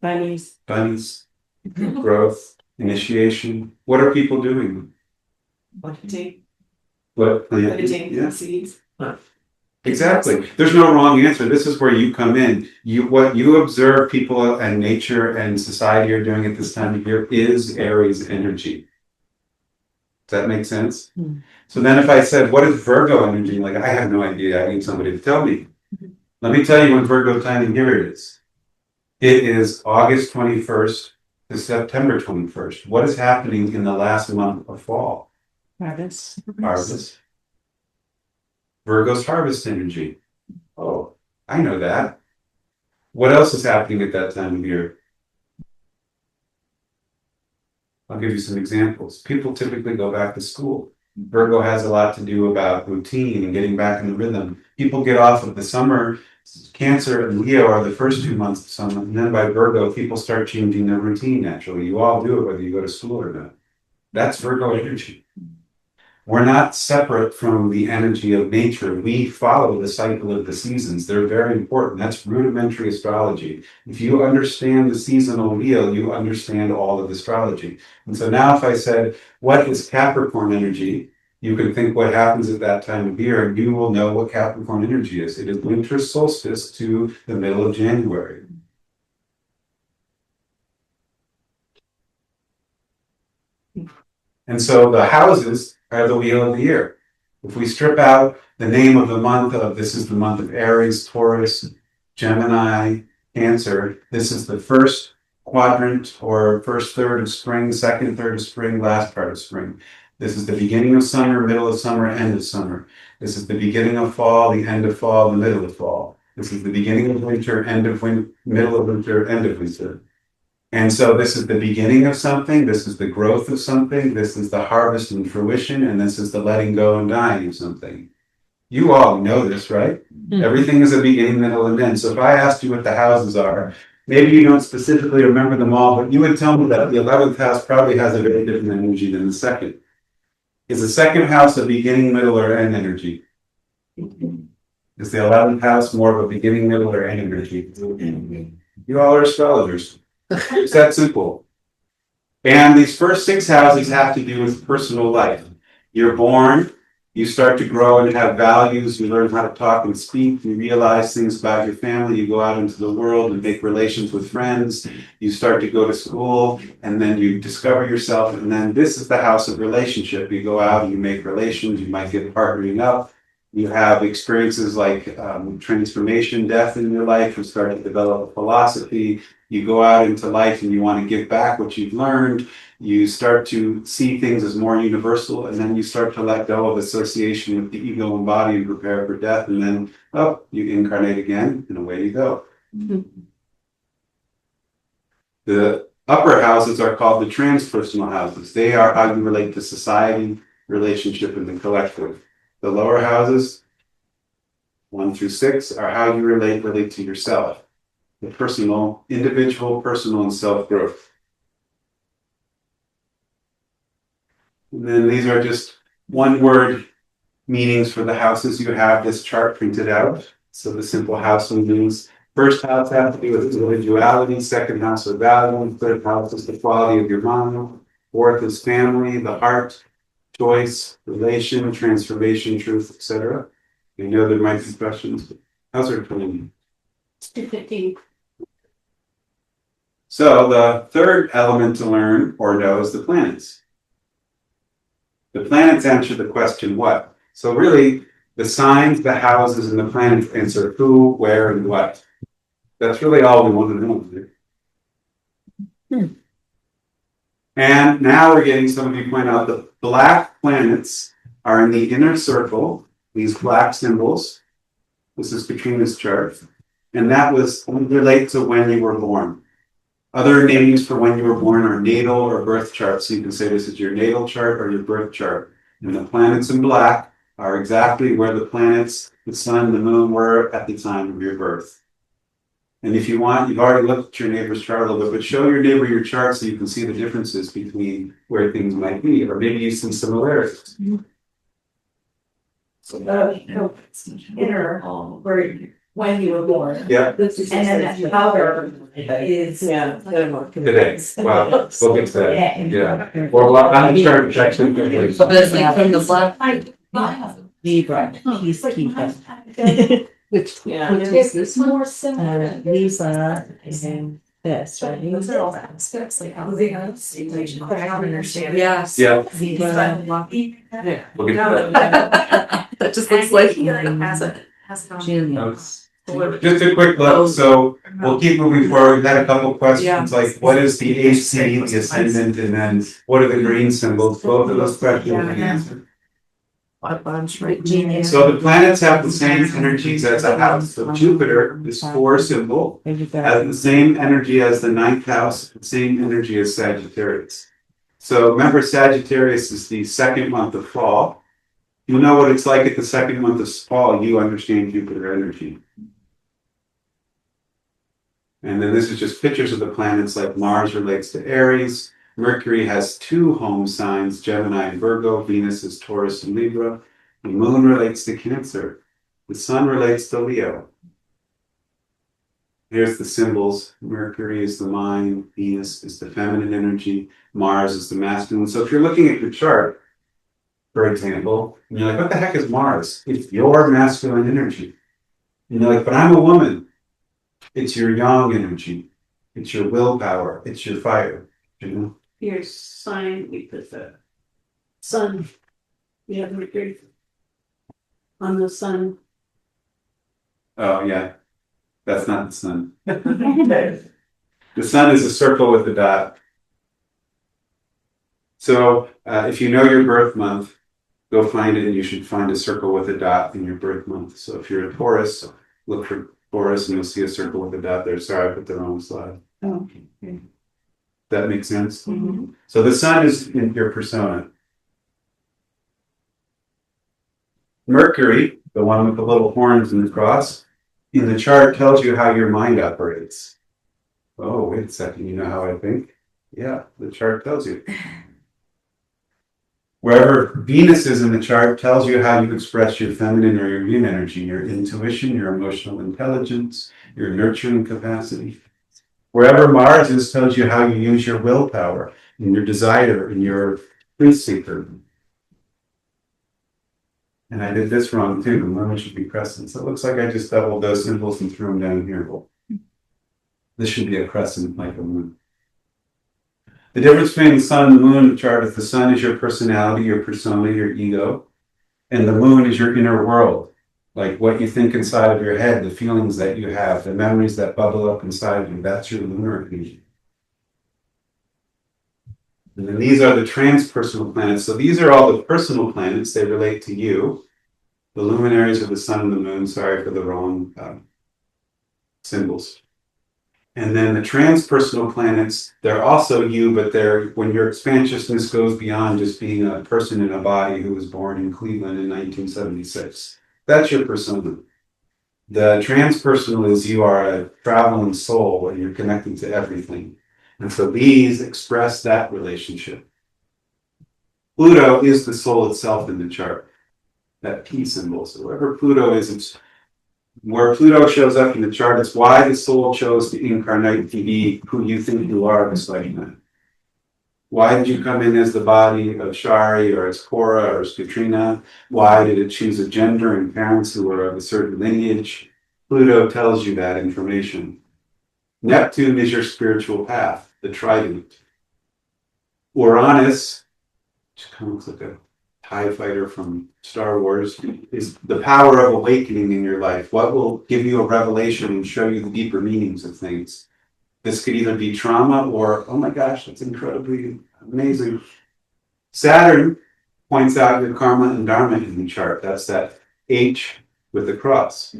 S6: Bunnies.
S1: Bunnies, growth, initiation. What are people doing?
S3: Planting.
S1: What?
S3: Planting
S1: Yeah.
S3: seeds.
S1: Exactly. There's no wrong answer. This is where you come in. What you observe people and nature and society are doing at this time of year is Aries energy. Does that make sense? So then if I said, what is Virgo energy? Like, I have no idea. I need somebody to tell me. Let me tell you when Virgo time of year is. It is August 21st to September 21st. What is happening in the last month of fall?
S6: Harvest.
S1: Harvest. Virgo's harvest energy. Oh, I know that. What else is happening at that time of year? I'll give you some examples. People typically go back to school. Virgo has a lot to do about routine and getting back in the rhythm. People get off of the summer. Cancer and Leo are the first 2 months of summer. And then by Virgo, people start changing their routine naturally. You all do it whether you go to school or not. That's Virgo energy. We're not separate from the energy of nature. We follow the cycle of the seasons. They're very important. That's rudimentary astrology. If you understand the seasonal wheel, you understand all of astrology. And so now if I said, what is Capricorn energy? You can think what happens at that time of year, and you will know what Capricorn energy is. It is winter solstice to the middle of January. And so the houses are the wheel of the year. If we strip out the name of the month of this is the month of Aries, Taurus, Gemini, Cancer, this is the first quadrant or first third of spring, second third of spring, last part of spring. This is the beginning of summer, middle of summer, end of summer. This is the beginning of fall, the end of fall, the middle of fall. This is the beginning of winter, end of winter, middle of winter, end of winter. And so this is the beginning of something, this is the growth of something, this is the harvest and fruition, and this is the letting go and dying of something. You all know this, right? Everything is a beginning, middle, and end. So if I asked you what the houses are, maybe you don't specifically remember them all, but you would tell me that the 11th house probably has a very different energy than the second. Is the second house a beginning, middle, or end energy? Is the 11th house more of a beginning, middle, or end energy? You all are astrologers. It's that simple. And these first 6 houses have to do with personal life. You're born, you start to grow and have values, you learn how to talk and speak, you realize things about your family, you go out into the world and make relations with friends, you start to go to school, and then you discover yourself, and then this is the house of relationship. You go out and you make relations, you might get partnering up, you have experiences like transformation, death in your life, you start to develop a philosophy, You go out into life and you want to give back what you've learned. You start to see things as more universal, and then you start to let go of association with the ego and body and prepare for death, and then, oh, you incarnate again, and away you go. The upper houses are called the transpersonal houses. They are how you relate to society, relationship, and the collective. The lower houses, 1 through 6, are how you relate to yourself. The personal, individual, personal, and self-growth. And then these are just one-word meanings for the houses. You have this chart printed out. So the simple house meanings. First house has to do with individuality. Second house with value. Third house is the quality of your mind. Fourth is family, the heart, choice, relation, transformation, truth, etc. I know there might be questions. How's it feeling?
S7: 215.
S1: So the third element to learn or know is the planets. The planets answer the question what? So really, the signs, the houses, and the planets answer who, where, and what. That's really all we want to know. And now we're getting, some of you point out, the black planets are in the inner circle, these black symbols. This is Katrina's chart. And that was relate to when you were born. Other names for when you were born are natal or birth charts. So you can say this is your natal chart or your birth chart. And the planets in black are exactly where the planets, the sun, the moon were at the time of your birth. And if you want, you've already looked at your neighbor's chart a little bit, but show your neighbor your chart so you can see the differences between where things might be, or maybe you see similarities.
S2: So the inner, where, when you were born.
S1: Yeah.
S2: And then the outer is.
S1: Today. Wow. We'll get to that. Yeah. Well, I'm sure actually.
S5: But it's like from the black.
S6: Libra, peacekeeper.
S4: Which,
S5: Yeah.
S4: which is this one?
S2: More similar.
S6: Lisa and this, right?
S2: Those are all aspects, like how they have stimulation, but I don't understand.
S5: Yes.
S1: Yeah.
S6: Libra,
S5: Yeah.
S1: We'll get to that.
S5: That just looks like.
S6: Julia.
S1: Just a quick look, so we'll keep moving forward. We've had a couple questions like what is the AC, the ascendant, and then what are the green symbols? Both of those questions will be answered.
S5: A bunch, right?
S6: Genius.
S1: So the planets have the same energies as a house. So Jupiter, this 4 symbol, has the same energy as the 9th house, the same energy as Sagittarius. So remember, Sagittarius is the second month of fall. You know what it's like at the second month of fall, you understand Jupiter energy. And then this is just pictures of the planets, like Mars relates to Aries. Mercury has 2 home signs, Gemini and Virgo. Venus is Taurus and Libra. The moon relates to Cancer. The sun relates to Leo. Here's the symbols. Mercury is the mind. Venus is the feminine energy. Mars is the masculine. So if you're looking at your chart, for example, and you're like, what the heck is Mars? It's your masculine energy. And you're like, but I'm a woman. It's your yang energy. It's your willpower. It's your fire. You know?
S7: Here's sign, we put the sun. We have Mercury on the sun.
S1: Oh, yeah. That's not the sun. The sun is a circle with a dot. So if you know your birth month, go find it, and you should find a circle with a dot in your birth month. So if you're a Taurus, look for Taurus and you'll see a circle with a dot there. Sorry, I put the wrong slide.
S2: Oh,
S1: okay. That makes sense?
S2: Mhm.
S1: So the sun is in your persona. Mercury, the one with the little horns and the cross, in the chart tells you how your mind operates. Oh, wait a second, you know how I think? Yeah, the chart tells you. Wherever Venus is in the chart tells you how you express your feminine or your yin energy, your intuition, your emotional intelligence, your nurturing capacity. Wherever Mars is tells you how you use your willpower and your desire and your truth seeker. And I did this wrong too. The moon should be crescent. So it looks like I just doubled those symbols and threw them down here. This should be a crescent like a moon. The difference between the sun and the moon chart is the sun is your personality, your persona, your ego, and the moon is your inner world, Like what you think inside of your head, the feelings that you have, the memories that bubble up inside you, that's your lunar energy. And then these are the transpersonal planets. So these are all the personal planets. They relate to you. The luminaries are the sun and the moon. Sorry for the wrong symbols. And then the transpersonal planets, they're also you, but they're when your expansiousness goes beyond just being a person in a body who was born in Cleveland in 1976. That's your persona. The transpersonal is you are a traveling soul and you're connected to everything. And so these express that relationship. Pluto is the soul itself in the chart. That P symbol. So wherever Pluto is, it's where Pluto shows up in the chart, it's why the soul chose to incarnate to be who you think you are this lifetime. Why did you come in as the body of Shari or as Cora or as Katrina? Why did it choose a gender and parents who were of a certain lineage? Pluto tells you that information. Neptune is your spiritual path, the trident. Uranus, which kind of looks like a TIE fighter from Star Wars, is the power of awakening in your life. What will give you a revelation and show you the deeper meanings of things? This could either be trauma or, oh my gosh, that's incredibly amazing. Saturn points out your karma and dharma in the chart. That's that H with the cross.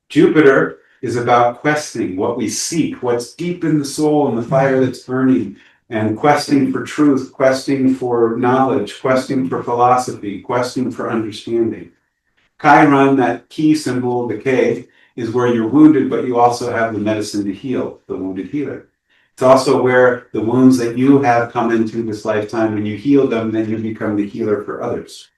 S1: Jupiter is about questing what we seek, what's deep in the soul and the fire that's burning. And questing for truth, questing for knowledge, questing for philosophy, questing for understanding. Chiron, that key symbol, the K, is where you're wounded, but you also have the medicine to heal, the wounded healer. It's also where the wounds that you have come into this lifetime, when you heal them, then you become the healer for others.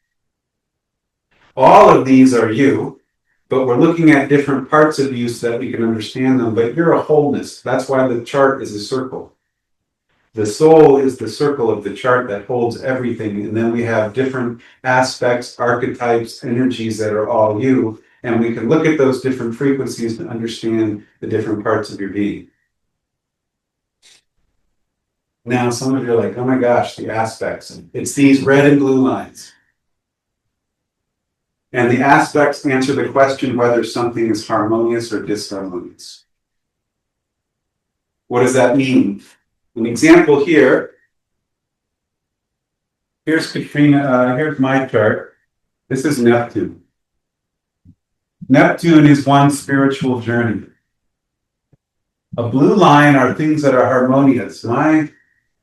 S1: All of these are you, but we're looking at different parts of you so that we can understand them, but you're a wholeness. That's why the chart is a circle. The soul is the circle of the chart that holds everything, and then we have different aspects, archetypes, energies that are all you, and we can look at those different frequencies to understand the different parts of your being. Now, some of you are like, oh my gosh, the aspects. It's these red and blue lines. And the aspects answer the question whether something is harmonious or disharmonious. What does that mean? An example here, here's Katrina, here's my chart. This is Neptune. Neptune is one spiritual journey. A blue line are things that are harmonious. My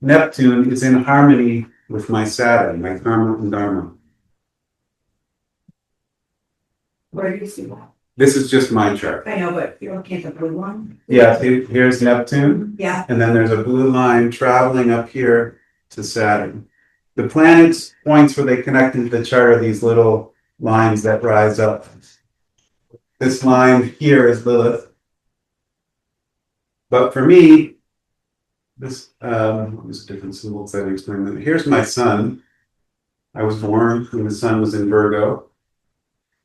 S1: Neptune is in harmony with my Saturn, my karma and dharma.
S2: Where do you see that?
S1: This is just my chart.
S2: I know, but you're looking at the blue one?
S1: Yeah, here's Neptune.
S2: Yeah.
S1: And then there's a blue line traveling up here to Saturn. The planets' points where they connect into the chart are these little lines that rise up. This line here is Lilith. But for me, this there's different symbols that explain that. Here's my sun. I was born when the sun was in Virgo.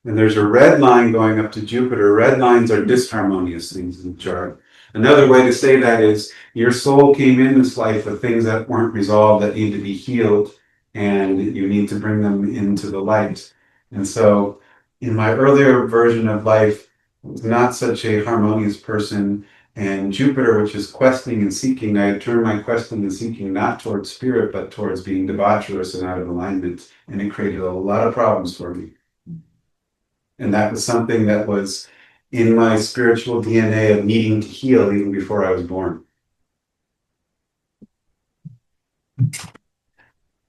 S1: And there's a red line going up to Jupiter. Red lines are disharmonious things in the chart. Another way to say that is your soul came in this life with things that weren't resolved, that need to be healed, and you need to bring them into the light. And so in my earlier version of life, I was not such a harmonious person. And Jupiter, which is questing and seeking, I had turned my questing and seeking not towards spirit, but towards being debaucherous and out of alignment. And it created a lot of problems for me. And that was something that was in my spiritual DNA of needing to heal even before I was born.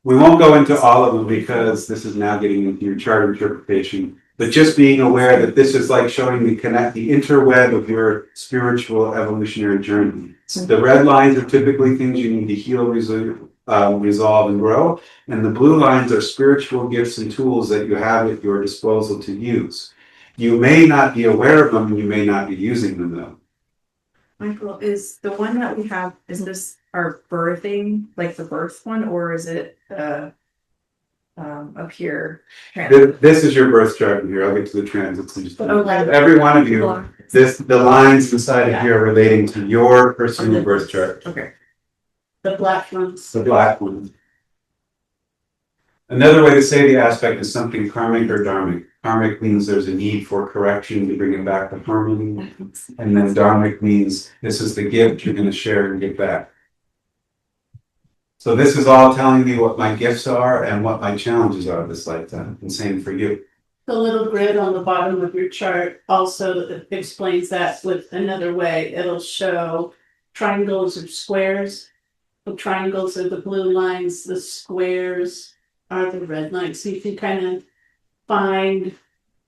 S1: We won't go into all of them because this is now getting into your chart interpretation, but just being aware that this is like showing the interweb of your spiritual evolutionary journey. The red lines are typically things you need to heal, resolve, and grow. And the blue lines are spiritual gifts and tools that you have at your disposal to use. You may not be aware of them, and you may not be using them though.
S3: Michael, is the one that we have, is this our birthing, like the birth one, or is it up here?
S1: This is your birth chart here. I'll get to the transits in just a minute.
S3: Okay.
S1: Every one of you, the lines inside of here are relating to your personal birth chart.
S3: Okay.
S7: The black ones.
S1: The black one. Another way to say the aspect is something karmic or dharmic. Karmic means there's a need for correction to bring it back to harmony. And then dharmic means this is the gift you're going to share and give back. So this is all telling me what my gifts are and what my challenges are this lifetime. And same for you.
S7: The little grid on the bottom of your chart also explains that with another way. It'll show triangles or squares. The triangles are the blue lines, the squares are the red lines. So you can kind of find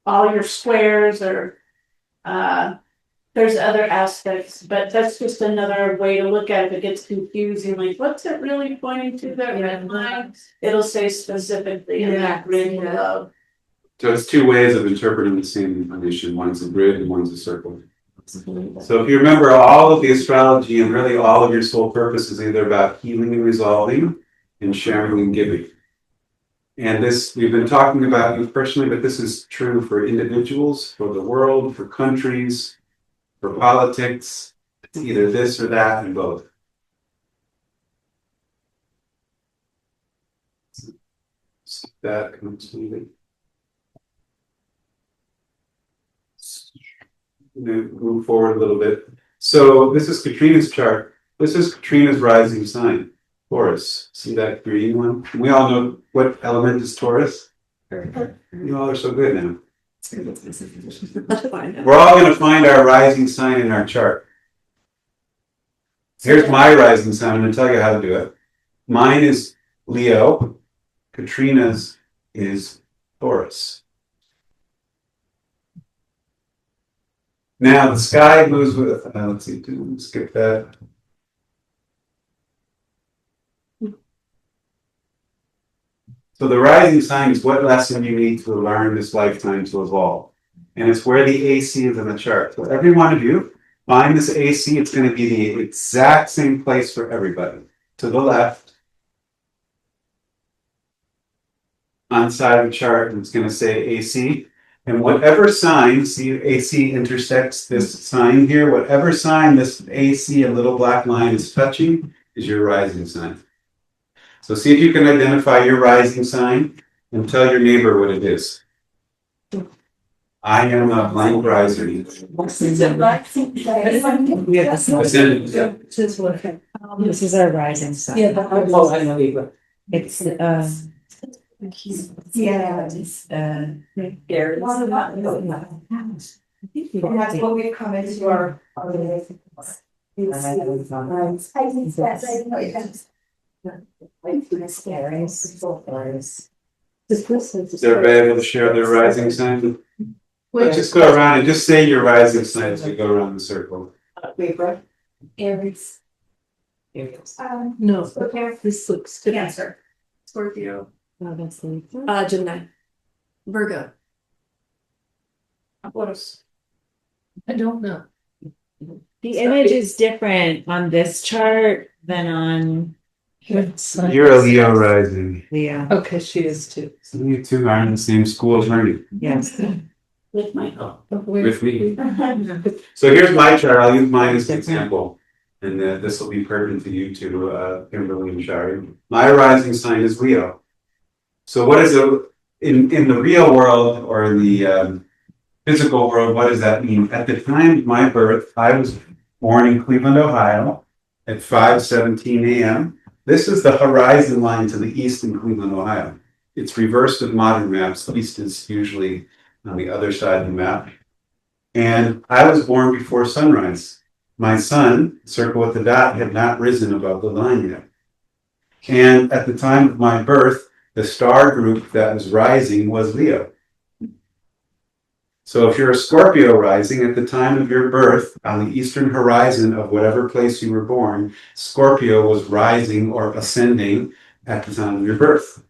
S7: all your squares or there's other aspects, but that's just another way to look at it. If it gets confusing, like what's it really pointing to? The red line? It'll say specifically in that grid below.
S1: So it's two ways of interpreting the same information. One's a grid and one's a circle. So if you remember, all of the astrology and really all of your soul purpose is either about healing and resolving and sharing and giving. And this, we've been talking about you personally, but this is true for individuals, for the world, for countries, for politics. It's either this or that and both. That completely. Move forward a little bit. So this is Katrina's chart. This is Katrina's rising sign, Taurus. See that green one? We all know what element is Taurus. You all are so good now. We're all going to find our rising sign in our chart. Here's my rising sign. I'm going to tell you how to do it. Mine is Leo. Katrina's is Taurus. Now the sky moves with, let's see, skip that. So the rising sign is what lesson you need to learn this lifetime to evolve. And it's where the AC is in the chart. So every one of you, find this AC, it's going to be the exact same place for everybody. To the left, on side of the chart, and it's going to say AC. And whatever sign, see AC intersects this sign here, whatever sign this AC, a little black line is touching, is your rising sign. So see if you can identify your rising sign and tell your neighbor what it is. I am a blank rising.
S6: This is our rising sign.
S4: Yeah, I know you.
S6: It's
S2: Yeah. That's what we've come into our.
S1: Is everybody able to share their rising sign? Let's just go around and just say your rising sign as we go around the circle.
S2: Aries.
S4: No, this looks good.
S2: Cancer.
S3: Scorpio.
S5: Gemini. Virgo.
S3: Aquarius.
S4: I don't know.
S6: the image is different on this chart than on
S4: What sign?
S1: You're a Leo rising.
S6: Leo.
S4: Okay, she is too.
S1: So you two are in the same school of learning.
S6: Yes.
S7: With Michael.
S1: With me. So here's my chart. I'll use mine as an example. And this will be pertinent to you too, Kimberly and Shari. My rising sign is Leo. So what is it in the real world or in the physical world? What does that mean? At the time of my birth, I was born in Cleveland, Ohio at 5:17 a.m. This is the horizon line to the east in Cleveland, Ohio. It's reversed with modern maps. The east is usually on the other side of the map. And I was born before sunrise. My sun, circle with the dot, had not risen above the line yet. And at the time of my birth, the star group that was rising was Leo. So if you're a Scorpio rising at the time of your birth, on the eastern horizon of whatever place you were born, Scorpio was rising or ascending at the time of your birth.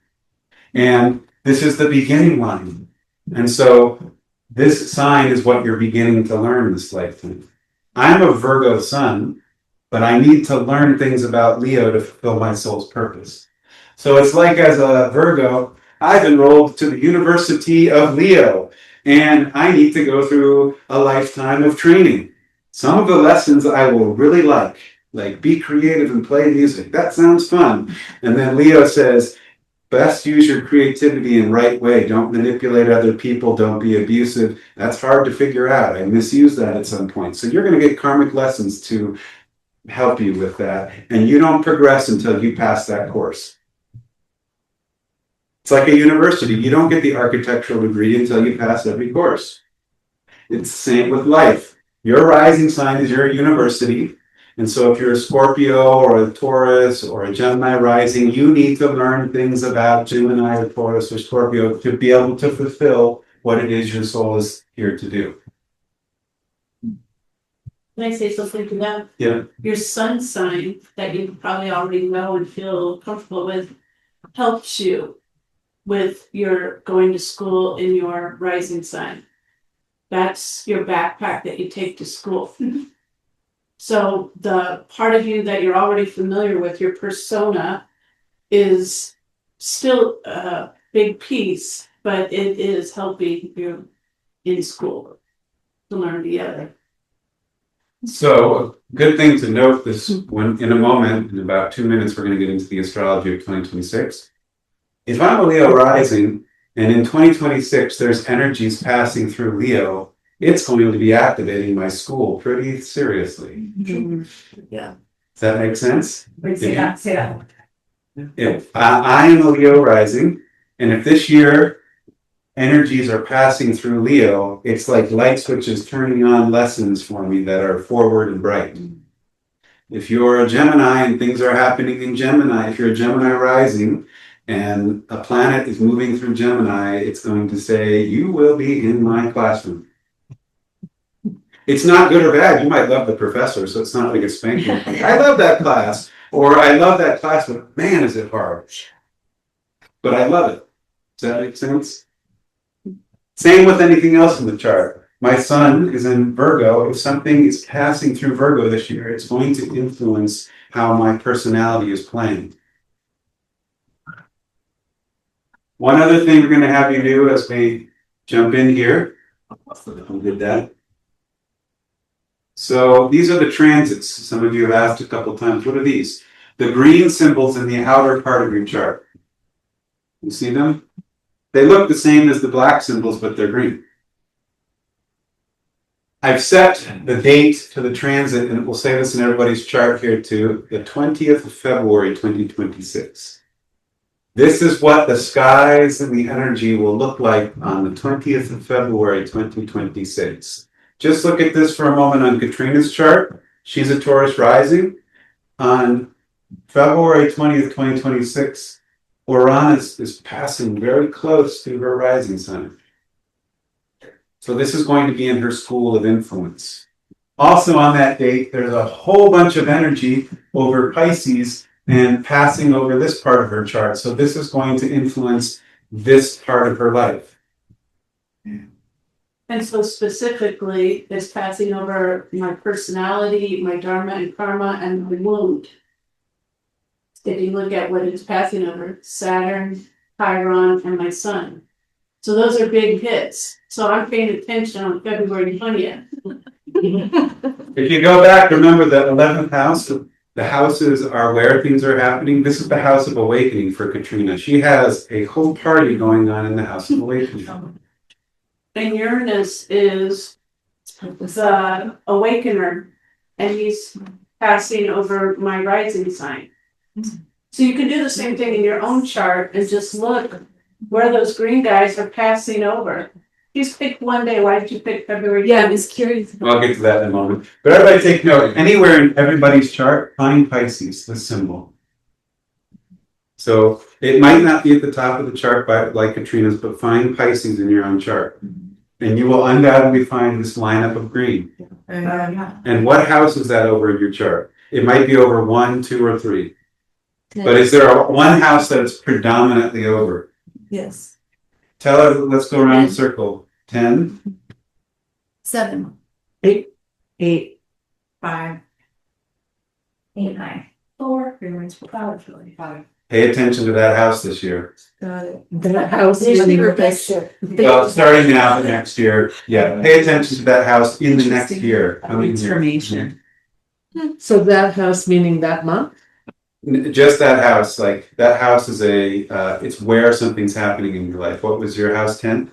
S1: And this is the beginning line. And so this sign is what you're beginning to learn this lifetime. I'm a Virgo sun, but I need to learn things about Leo to fulfill my soul's purpose. So it's like as a Virgo, I've enrolled to the University of Leo, and I need to go through a lifetime of training. Some of the lessons I will really like be creative and play music. That sounds fun. And then Leo says, Best use your creativity in right way. Don't manipulate other people. Don't be abusive. That's hard to figure out. I misused that at some point. So you're going to get karmic lessons to help you with that. And you don't progress until you pass that course. It's like a university. You don't get the architectural degree until you pass every course. It's the same with life. Your rising sign is your university. And so if you're a Scorpio or a Taurus or a Gemini rising, you need to learn things about Gemini or Taurus or Scorpio to be able to fulfill what it is your soul is here to do.
S7: Can I say something to that?
S1: Yeah.
S7: Your sun sign that you probably already know and feel comfortable with helps you with your going to school in your rising sign. That's your backpack that you take to school. So the part of you that you're already familiar with, your persona, is still a big piece, but it is helping you in school to learn the other.
S1: So a good thing to note this when in a moment, in about 2 minutes, we're going to get into the astrology of 2026. If I'm a Leo rising and in 2026 there's energies passing through Leo, it's going to be activating my school pretty seriously.
S5: Yeah.
S1: Does that make sense?
S2: Say that.
S1: If I am a Leo rising, and if this year energies are passing through Leo, it's like light switches turning on lessons for me that are forward and bright. If you're a Gemini and things are happening in Gemini, if you're a Gemini rising and a planet is moving through Gemini, it's going to say, you will be in my classroom. It's not good or bad. You might love the professor, so it's not like a spanking. I love that class, or I love that class, but man, is it hard. But I love it. Does that make sense? Same with anything else in the chart. My sun is in Virgo. If something is passing through Virgo this year, it's going to influence how my personality is playing. One other thing we're going to have you do as we jump in here. I did that. So these are the transits. Some of you have asked a couple times, what are these? The green symbols in the outer part of your chart. You see them? They look the same as the black symbols, but they're green. I've set the date to the transit, and it will say this in everybody's chart here too, the 20th of February, 2026. This is what the skies and the energy will look like on the 20th of February, 2026. Just look at this for a moment on Katrina's chart. She's a Taurus rising. On February 20th, 2026, Uranus is passing very close to her rising sign. So this is going to be in her school of influence. Also on that date, there's a whole bunch of energy over Pisces and passing over this part of her chart. So this is going to influence this part of her life.
S7: And so specifically, it's passing over my personality, my dharma and karma, and my wound. If you look at what it's passing over, Saturn, Chiron, and my sun. So those are big hits. So I'm paying attention on February 20th.
S1: If you go back, remember the 11th house, the houses are where things are happening. This is the house of awakening for Katrina. She has a whole party going on in the house of awakening.
S7: And Uranus is the awakener, and he's passing over my rising sign. So you can do the same thing in your own chart and just look where those green guys are passing over. Just pick one day. Why did you pick February?
S5: Yeah, I was curious.
S1: Well, I'll get to that in a moment. But everybody take note. Anywhere in everybody's chart, find Pisces, the symbol. So it might not be at the top of the chart like Katrina's, but find Pisces in your own chart. And you will undoubtedly find this lineup of green. And what house is that over in your chart? It might be over 1, 2, or 3. But is there one house that it's predominantly over?
S5: Yes.
S1: Tell her, let's go around the circle. 10,
S5: 7.
S4: 8.
S3: 5.
S2: 8, 9, 4, 5.
S1: pay attention to that house this year.
S5: Got it.
S4: That house
S5: This
S4: is
S5: year,
S4: the
S5: next year.
S1: Well, starting now, the next year. Yeah, pay attention to that house in the next
S5: Interesting.
S1: year. Coming year.
S6: Transformation.
S4: So that house meaning that month?
S1: Just that house, like that house is it's where something's happening in your life. What was your house 10?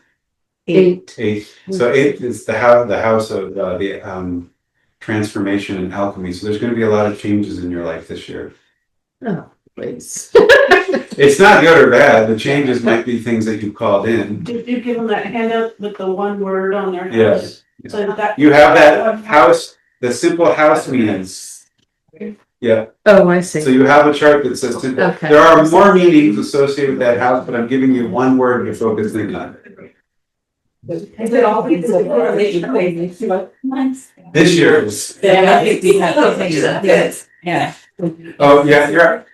S4: 8.
S1: 8. So 8 is the house of the transformation and alchemy. So there's going to be a lot of changes in your life this year.
S4: Oh, please.
S1: It's not good or bad. The changes might be things that you called in.
S7: Did you give them that handout with the one word on their house?
S1: Yes.
S7: So that.
S1: You have that house, the simple house meanings. Yeah.
S4: Oh, I
S1: So
S4: see.
S1: you have a chart that says simple.
S4: Okay.
S1: There are more meanings associated with that house, but I'm giving you one word you're focusing on.
S2: Is it all because of correlation?
S1: This year is.
S6: Yeah.
S1: Oh, yeah, you're.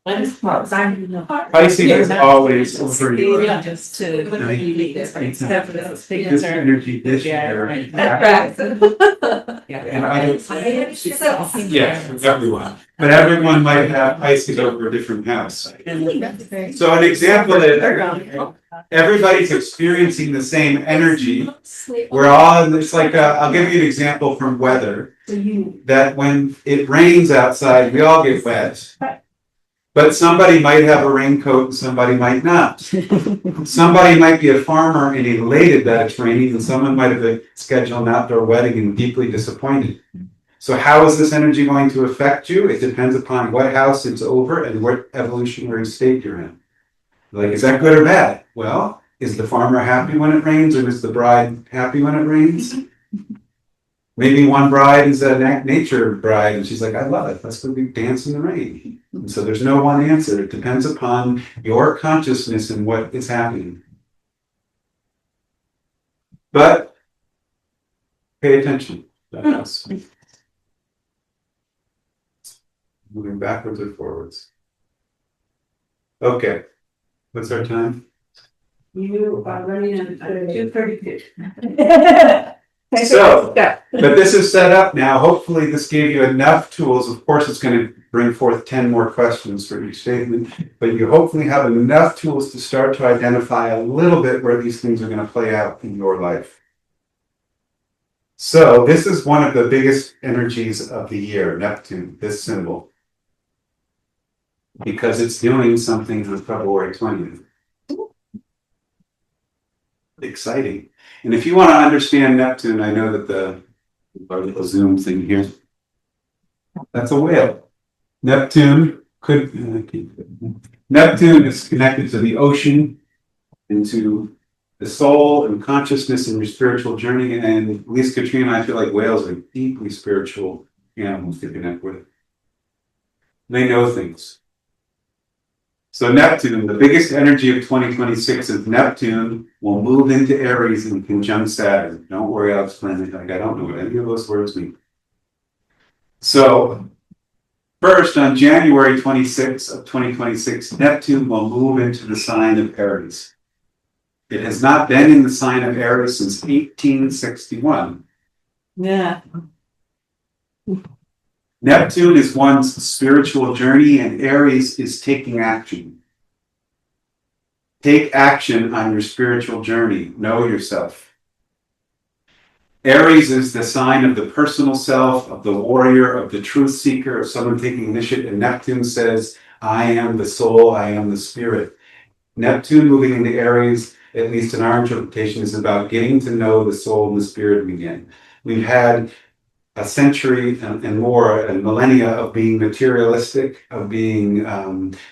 S1: Pisces is always over you.
S5: Just to.
S1: This energy this year. And I don't. Yes, for everyone. But everyone might have Pisces over a different house. So an example is everybody's experiencing the same energy. We're all, it's like, I'll give you an example from weather. That when it rains outside, we all get wet. But somebody might have a raincoat and somebody might not. Somebody might be a farmer and elated that it's raining, and someone might have scheduled an outdoor wedding and deeply disappointed. So how is this energy going to affect you? It depends upon what house it's over and what evolutionary state you're in. Like, is that good or bad? Well, is the farmer happy when it rains, or is the bride happy when it rains? Maybe one bride is a nature bride, and she's like, I love it. Let's go dance in the rain. And so there's no one answer. It depends upon your consciousness and what is happening. But pay attention. That's moving backwards or forwards. Okay. What's our time?
S7: You are running on 2:32.
S1: So, but this is set up now. Hopefully this gave you enough tools. Of course, it's going to bring forth 10 more questions for each statement, but you hopefully have enough tools to start to identify a little bit where these things are going to play out in your life. So this is one of the biggest energies of the year, Neptune, this symbol, because it's doing something on February 20th. Exciting. And if you want to understand Neptune, I know that the little Zoom thing here, that's a whale. Neptune is connected to the ocean and to the soul and consciousness in your spiritual journey. And at least Katrina and I feel like whales are deeply spiritual animals to connect with. They know things. So Neptune, the biggest energy of 2026 is Neptune will move into Aries in conjunct Saturn. Don't worry, I'll explain it. Like, I don't know what any of those words mean. So first, on January 26th of 2026, Neptune will move into the sign of Aries. It has not been in the sign of Aries since 1861.
S6: Yeah.
S1: Neptune is one's spiritual journey, and Aries is taking action. Take action on your spiritual journey. Know yourself. Aries is the sign of the personal self, of the warrior, of the truth seeker, of someone taking initiative. And Neptune says, I am the soul, I am the spirit. Neptune moving into Aries, at least in our interpretation, is about getting to know the soul and the spirit again. We've had a century and more, and millennia of being materialistic, of being,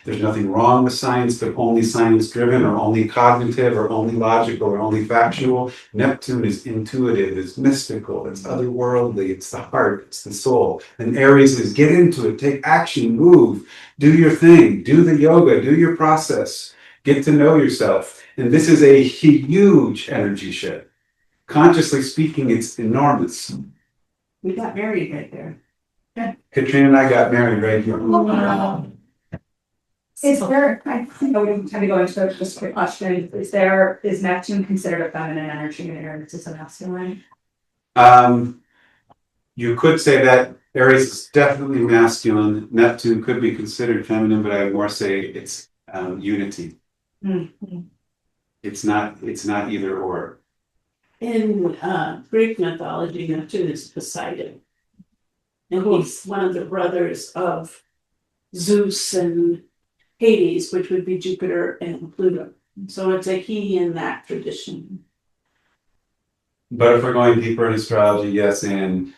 S1: there's nothing wrong with science, but only science driven, or only cognitive, or only logical, or only factual. Neptune is intuitive, it's mystical, it's otherworldly, it's the heart, it's the soul. And Aries is get into it, take action, move, do your thing, do the yoga, do your process, get to know yourself. And this is a huge energy shift. Consciously speaking, it's enormous.
S7: We got married right there.
S1: Katrina and I got married right here.
S2: Wow. Is there, I would kind of go into just a quick question, is Neptune considered a feminine energy or is this a masculine?
S1: You could say that Aries is definitely masculine. Neptune could be considered feminine, but I would more say it's unity.
S2: Mm-hmm.
S1: It's not either or.
S7: In Greek mythology, Neptune is Poseidon. And he's one of the brothers of Zeus and Hades, which would be Jupiter and Pluto. So it's a he in that tradition.
S1: But if we're going deeper in astrology, yes, and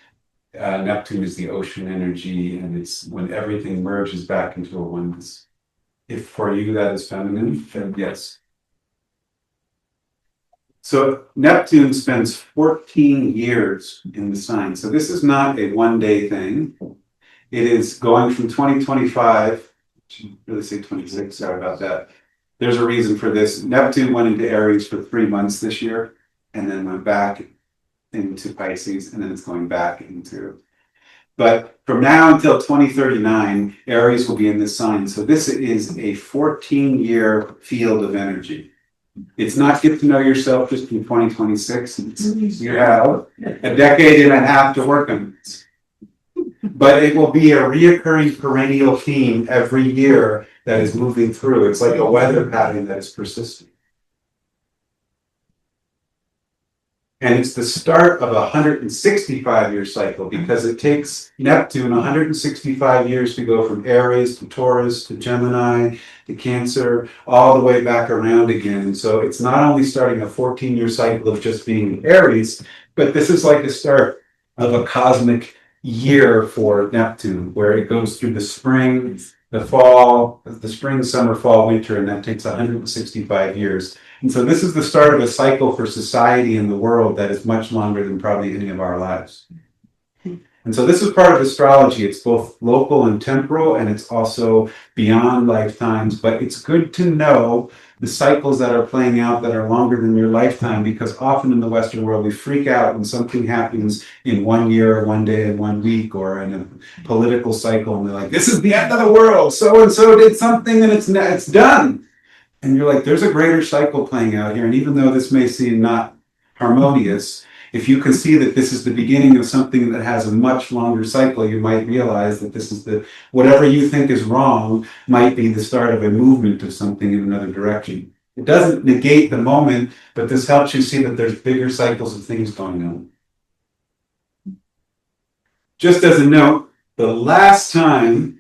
S1: Neptune is the ocean energy, and it's when everything merges back into a oneness. If for you that is feminine, then yes. So Neptune spends 14 years in the sign. So this is not a one-day thing. It is going from 2025, to really say 26, sorry about that. There's a reason for this. Neptune went into Aries for 3 months this year, and then went back into Pisces, and then it's going back into. But from now until 2039, Aries will be in this sign. So this is a 14-year field of energy. It's not get to know yourself just in 2026. You have a decade and a half to work on this. But it will be a reoccurring perennial theme every year that is moving through. It's like a weather pattern that is persistent. And it's the start of a 165-year cycle because it takes Neptune 165 years to go from Aries to Taurus to Gemini to Cancer, all the way back around again. So it's not only starting a 14-year cycle of just being Aries, but this is like the start of a cosmic year for Neptune, where it goes through the spring, the fall, the spring, summer, fall, winter, and that takes 165 years. And so this is the start of a cycle for society and the world that is much longer than probably any of our lives. And so this is part of astrology. It's both local and temporal, and it's also beyond lifetimes. But it's good to know the cycles that are playing out that are longer than your lifetime, because often in the Western world, we freak out when something happens in 1 year, or 1 day, and 1 week, or in a political cycle. And they're like, this is the end of the world. So-and-so did something and it's done. And you're like, there's a greater cycle playing out here. And even though this may seem not harmonious, if you can see that this is the beginning of something that has a much longer cycle, you might realize that this is whatever you think is wrong might be the start of a movement of something in another direction. It doesn't negate the moment, but this helps you see that there's bigger cycles of things going on. Just as a note, the last time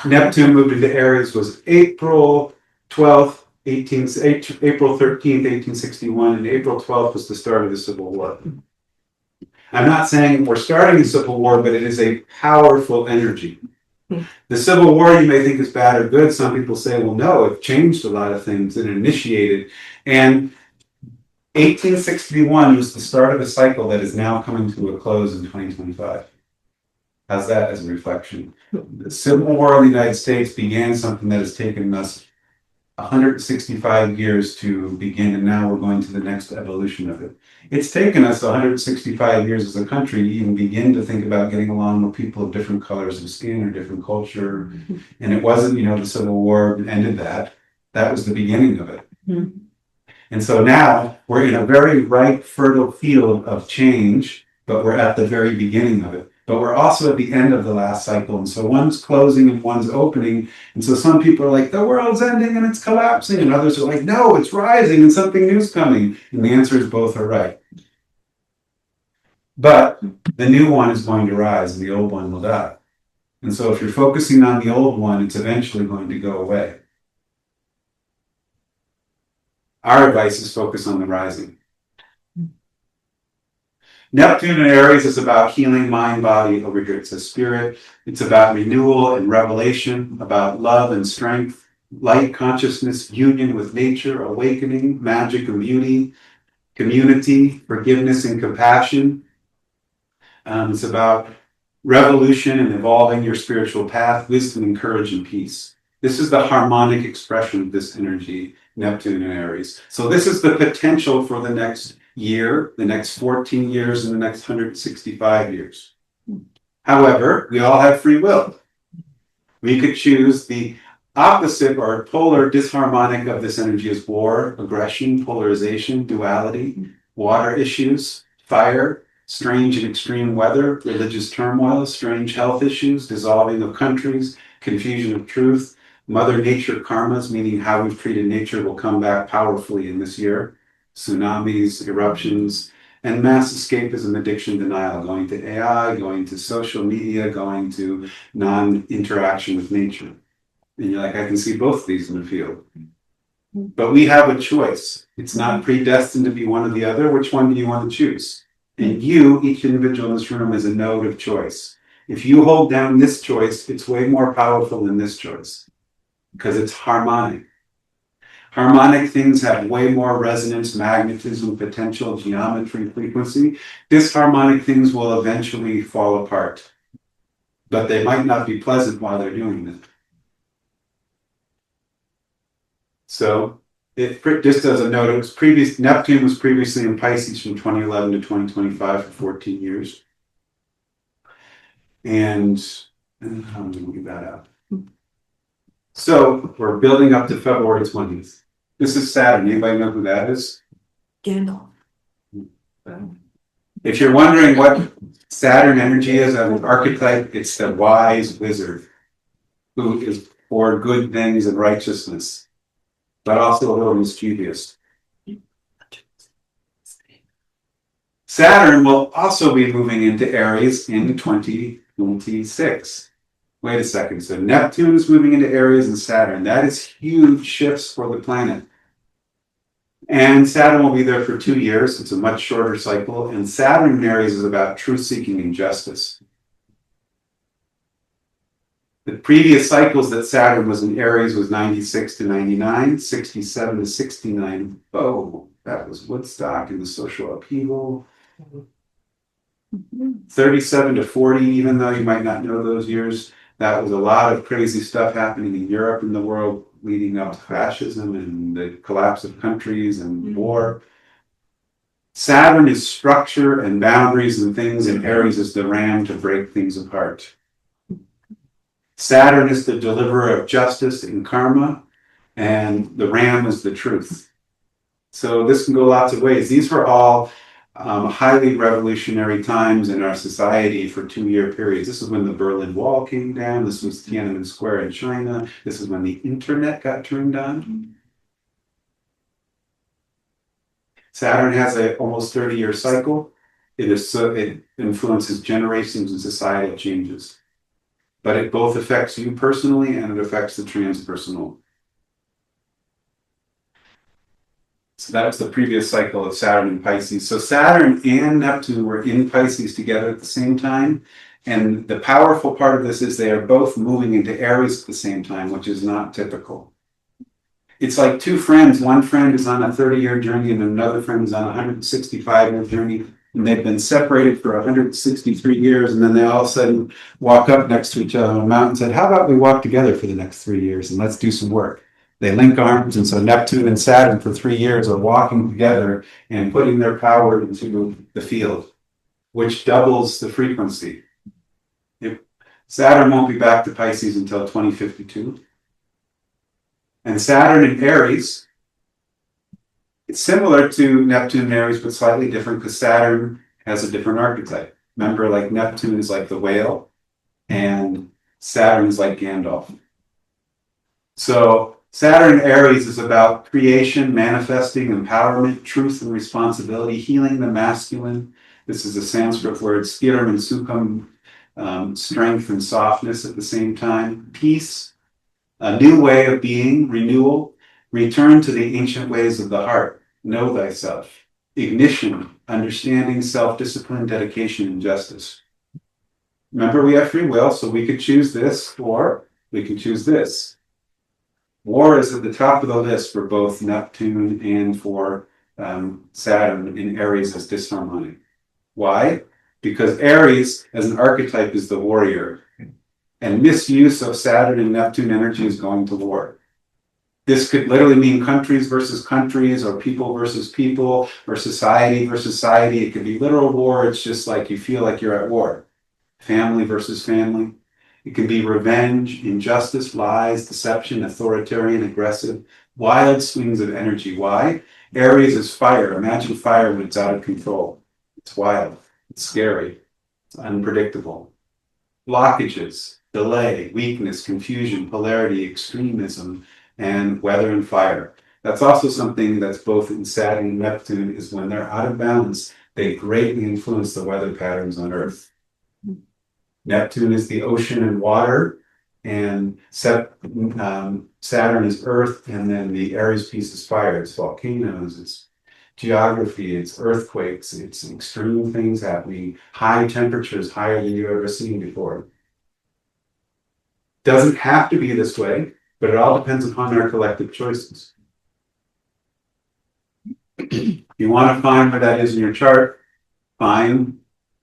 S1: Neptune moved into Aries was April 12th, April 13th, 1861, and April 12th was the start of the Civil War. I'm not saying we're starting a civil war, but it is a powerful energy. The Civil War you may think is bad or good. Some people say, well, no, it changed a lot of things and initiated. And 1861 was the start of a cycle that is now coming to a close in 2025. How's that as a reflection? The Civil War of the United States began something that has taken us 165 years to begin, and now we're going to the next evolution of it. It's taken us 165 years as a country to even begin to think about getting along with people of different colors of skin or different culture. And it wasn't, the Civil War ended that. That was the beginning of it. Mm-hmm. And so now we're in a very ripe, fertile field of change, but we're at the very beginning of it. But we're also at the end of the last cycle. And so one's closing and one's opening. And so some people are like, the world's ending and it's collapsing. And others are like, no, it's rising and something new's coming. And the answer is both are right. But the new one is going to rise and the old one will die. And so if you're focusing on the old one, it's eventually going to go away. Our advice is focus on the rising. Neptune in Aries is about healing mind, body. Over here it says spirit. It's about renewal and revelation, about love and strength, light consciousness, union with nature, awakening, magic and beauty, community, forgiveness and compassion. It's about revolution and evolving your spiritual path, wisdom and courage and peace. This is the harmonic expression of this energy, Neptune in Aries. So this is the potential for the next year, the next 14 years, and the next 165 years. However, we all have free will. We could choose the opposite or polar disharmonic of this energy is war, aggression, polarization, duality, water issues, fire, strange and extreme weather, religious turmoil, strange health issues, dissolving of countries, confusion of truth, Mother Nature karmas, meaning how we've treated nature, will come back powerfully in this year. Tsunamis, eruptions, and mass escapism, addiction, denial, going to AI, going to social media, going to non-interaction with nature. And you're like, I can see both of these in the field. But we have a choice. It's not predestined to be one or the other. Which one do you want to choose? And you, each individual in this room, is a node of choice. If you hold down this choice, it's way more powerful than this choice because it's harmonic. Harmonic things have way more resonance, magnetism, potential, geometry, frequency. Disharmonic things will eventually fall apart, but they might not be pleasant while they're doing it. So, just as a note, Neptune was previously in Pisces from 2011 to 2025 for 14 years. And I'm going to leave that out. So, we're building up to February 20th. This is Saturn. Anybody know who that is?
S5: Gandalf.
S1: If you're wondering what Saturn energy is as an archetype, it's the wise wizard who is for good things and righteousness, but also a little mischievous. Saturn will also be moving into Aries in 2026. Wait a second. So Neptune is moving into Aries and Saturn. That is huge shifts for the planet. And Saturn will be there for 2 years. It's a much shorter cycle. And Saturn in Aries is about truth-seeking and justice. The previous cycles that Saturn was in Aries was 96 to 99, 67 to 69. Oh, that was Woodstock and the social upheaval. 37 to 40, even though you might not know those years, that was a lot of crazy stuff happening in Europe and the world leading up to fascism and the collapse of countries and war. Saturn is structure and boundaries and things, and Aries is the ram to break things apart. Saturn is the deliverer of justice and karma, and the ram is the truth. So this can go lots of ways. These were all highly revolutionary times in our society for 2-year periods. This is when the Berlin Wall came down. This was Tiananmen Square in China. This is when the internet got turned on. Saturn has an almost 30-year cycle. It influences generations and societal changes. But it both affects you personally and it affects the transpersonal. So that was the previous cycle of Saturn in Pisces. So Saturn and Neptune were in Pisces together at the same time. And the powerful part of this is they are both moving into Aries at the same time, which is not typical. It's like two friends. One friend is on a 30-year journey and another friend is on a 165-year journey. And they've been separated for 163 years. And then they all of a sudden walk up next to each other on a mountain and said, how about we walk together for the next 3 years and let's do some work. They link arms, and so Neptune and Saturn for 3 years are walking together and putting their power into the field, which doubles the frequency. Saturn won't be back to Pisces until 2052. And Saturn in Aries, it's similar to Neptune and Aries, but slightly different because Saturn has a different archetype. Remember, like Neptune is like the whale, and Saturn is like Gandalf. So Saturn Aries is about creation, manifesting, empowerment, truth and responsibility, healing the masculine. This is a Sanskrit word, skiram and sukham, strength and softness at the same time. Peace, a new way of being, renewal, return to the ancient ways of the heart, know thyself, ignition, understanding, self-discipline, dedication, and justice. Remember, we have free will, so we could choose this or we can choose this. War is at the top of the list for both Neptune and for Saturn in Aries as disharmonic. Why? Because Aries as an archetype is the warrior. And misuse of Saturn and Neptune energy is going to war. This could literally mean countries versus countries, or people versus people, or society versus society. It could be literal war. It's just like you feel like you're at war. Family versus family. It can be revenge, injustice, lies, deception, authoritarian, aggressive, wild swings of energy. Why? Aries is fire. Imagine fire when it's out of control. It's wild. It's scary. It's unpredictable. Blockages, delay, weakness, confusion, polarity, extremism, and weather and fire. That's also something that's both in Saturn and Neptune, is when they're out of balance, they greatly influence the weather patterns on Earth. Neptune is the ocean and water, and Saturn is earth, and then the Aries piece is fire. It's volcanoes, it's geography, it's earthquakes, it's extreme things happening, high temperatures, higher than you've ever seen before. Doesn't have to be this way, but it all depends upon our collective choices. You want to find where that is in your chart, find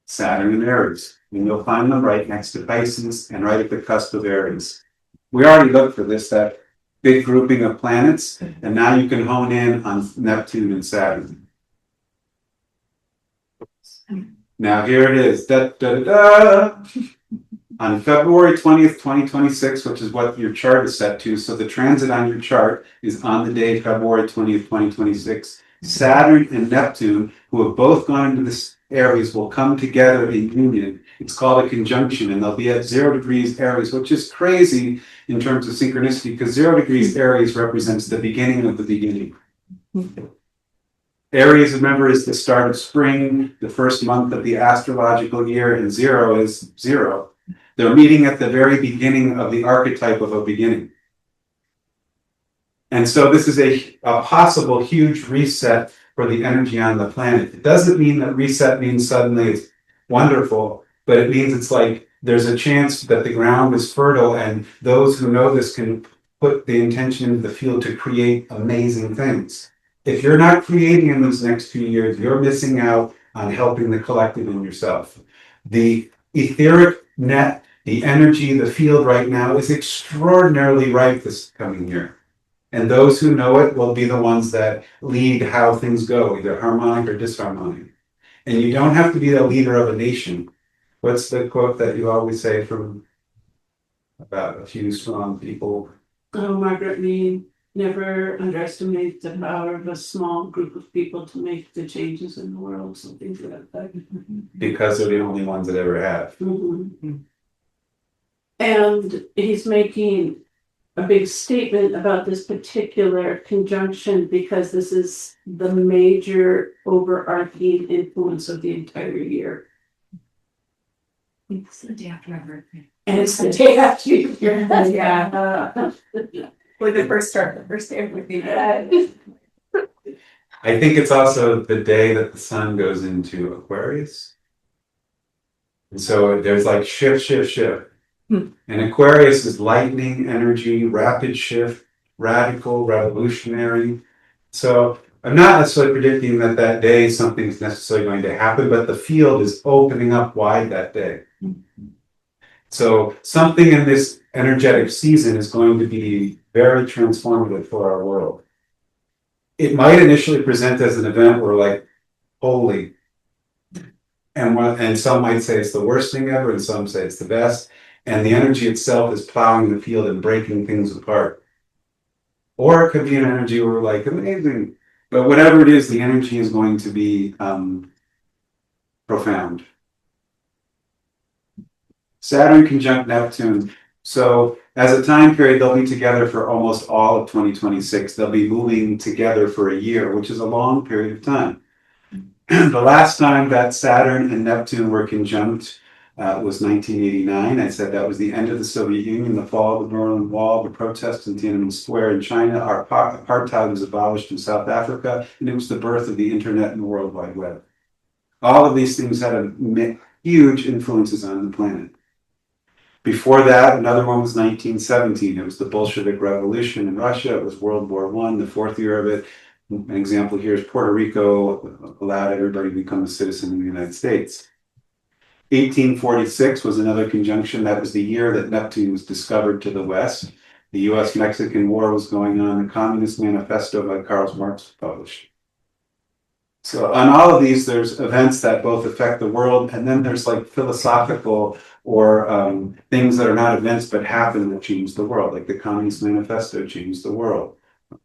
S1: Saturn and Aries. And you'll find them right next to Pisces and right at the cusp of Aries. We already looked for this, that big grouping of planets, and now you can hone in on Neptune and Saturn. Now here it is. Da, da, da, da. On February 20th, 2026, which is what your chart is set to, so the transit on your chart is on the day February 20th, 2026. Saturn and Neptune, who have both gone into this Aries, will come together in union. It's called a conjunction, and they'll be at 0 degrees Aries, which is crazy in terms of synchronicity, because 0 degrees Aries represents the beginning of the beginning. Aries, remember, is the start of spring, the first month of the astrological year, and 0 is 0. They're meeting at the very beginning of the archetype of a beginning. And so this is a possible huge reset for the energy on the planet. It doesn't mean that reset means suddenly it's wonderful, but it means it's like there's a chance that the ground is fertile, and those who know this can put the intention into the field to create amazing things. If you're not creating in these next few years, you're missing out on helping the collective and yourself. The etheric net, the energy, the field right now is extraordinarily ripe this coming year. And those who know it will be the ones that lead how things go, either harmonic or disharmonic. And you don't have to be the leader of a nation. What's the quote that you always say from about a few strong people?
S7: Oh, Margaret Mead, never underestimate the power of a small group of people to make the changes in the world, something to that effect.
S1: Because they're the only ones that ever have.
S7: Mm-hmm. And he's making a big statement about this particular conjunction because this is the major overarching influence of the entire year.
S3: It's the day after my birthday.
S7: And it's the day after your birthday.
S3: Yeah. Like the first day of my birthday.
S1: I think it's also the day that the sun goes into Aquarius. And so there's like shift. And Aquarius is lightning energy, rapid shift, radical, revolutionary. So I'm not necessarily predicting that that day something's necessarily going to happen, but the field is opening up wide that day. So something in this energetic season is going to be very transformative for our world. It might initially present as an event where like, holy, and some might say it's the worst thing ever, and some say it's the best. And the energy itself is plowing the field and breaking things apart. Or it could be an energy where we're like, amazing. But whatever it is, the energy is going to be profound. Saturn conjunct Neptune. So as a time period, they'll be together for almost all of 2026. They'll be moving together for a year, which is a long period of time. The last time that Saturn and Neptune were conjunct was 1989. I said that was the end of the Soviet Union, the fall of the Berlin Wall, the protests in Tiananmen Square in China. Our apartheid was abolished in South Africa, and it was the birth of the internet and the World Wide Web. All of these things had huge influences on the planet. Before that, another one was 1917. It was the Bolshevik Revolution in Russia. It was World War I, the fourth year of it. An example here is Puerto Rico allowed everybody to become a citizen in the United States. 1846 was another conjunction. That was the year that Neptune was discovered to the west. The US-Mexican War was going on. The Communist Manifesto by Karl Marx was published. So on all of these, there's events that both affect the world, and then there's like philosophical or things that are not events but happen that change the world, like the Communist Manifesto changed the world.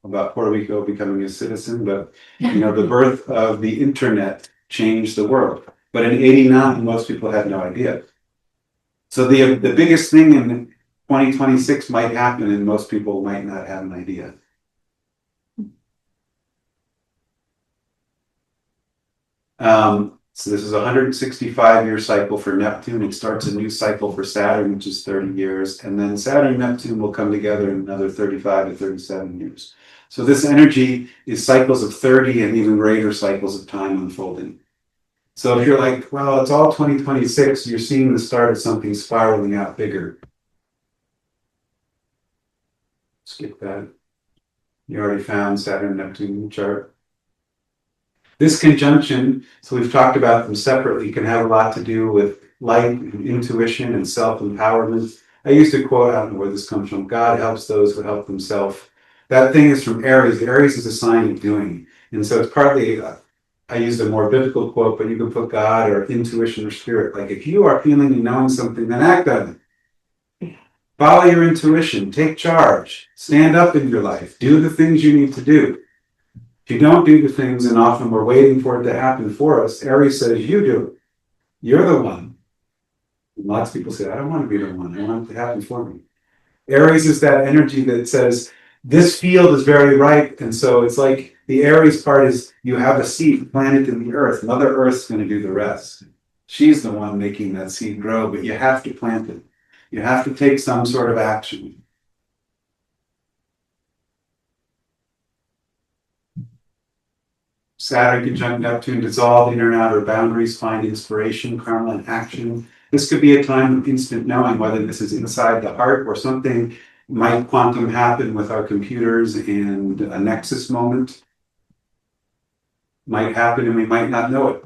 S1: About Puerto Rico becoming a citizen, but the birth of the internet changed the world. But in '89, most people had no idea. So the biggest thing in 2026 might happen, and most people might not have an idea. So this is a 165-year cycle for Neptune. It starts a new cycle for Saturn, which is 30 years. And then Saturn and Neptune will come together in another 35 to 37 years. So this energy is cycles of 30 and even greater cycles of time unfolding. So if you're like, well, it's all 2026, you're seeing the start of something spiraling out bigger. Skip that. You already found Saturn and Neptune in the chart. This conjunction, so we've talked about them separately, can have a lot to do with light and intuition and self-empowerment. I used to quote, I don't know where this comes from, God helps those who help themselves. That thing is from Aries. Aries is a sign of doing. And so it's partly, I used a more biblical quote, but you can put God or intuition or spirit. Like if you are feeling and knowing something, then act on it. Follow your intuition, take charge, stand up in your life, do the things you need to do. If you don't do the things, and often we're waiting for it to happen for us, Aries says, you do it. You're the one. And lots of people say, I don't want to be the one. I want it to happen for me. Aries is that energy that says, this field is very ripe. And so it's like the Aries part is you have a seed planted in the earth. Mother Earth's going to do the rest. She's the one making that seed grow, but you have to plant it. You have to take some sort of action. Saturn conjunct Neptune, dissolve inner and outer boundaries, find inspiration, karma, and action. This could be a time of instant knowing, whether this is inside the heart or something might quantum happen with our computers and a nexus moment might happen and we might not know it.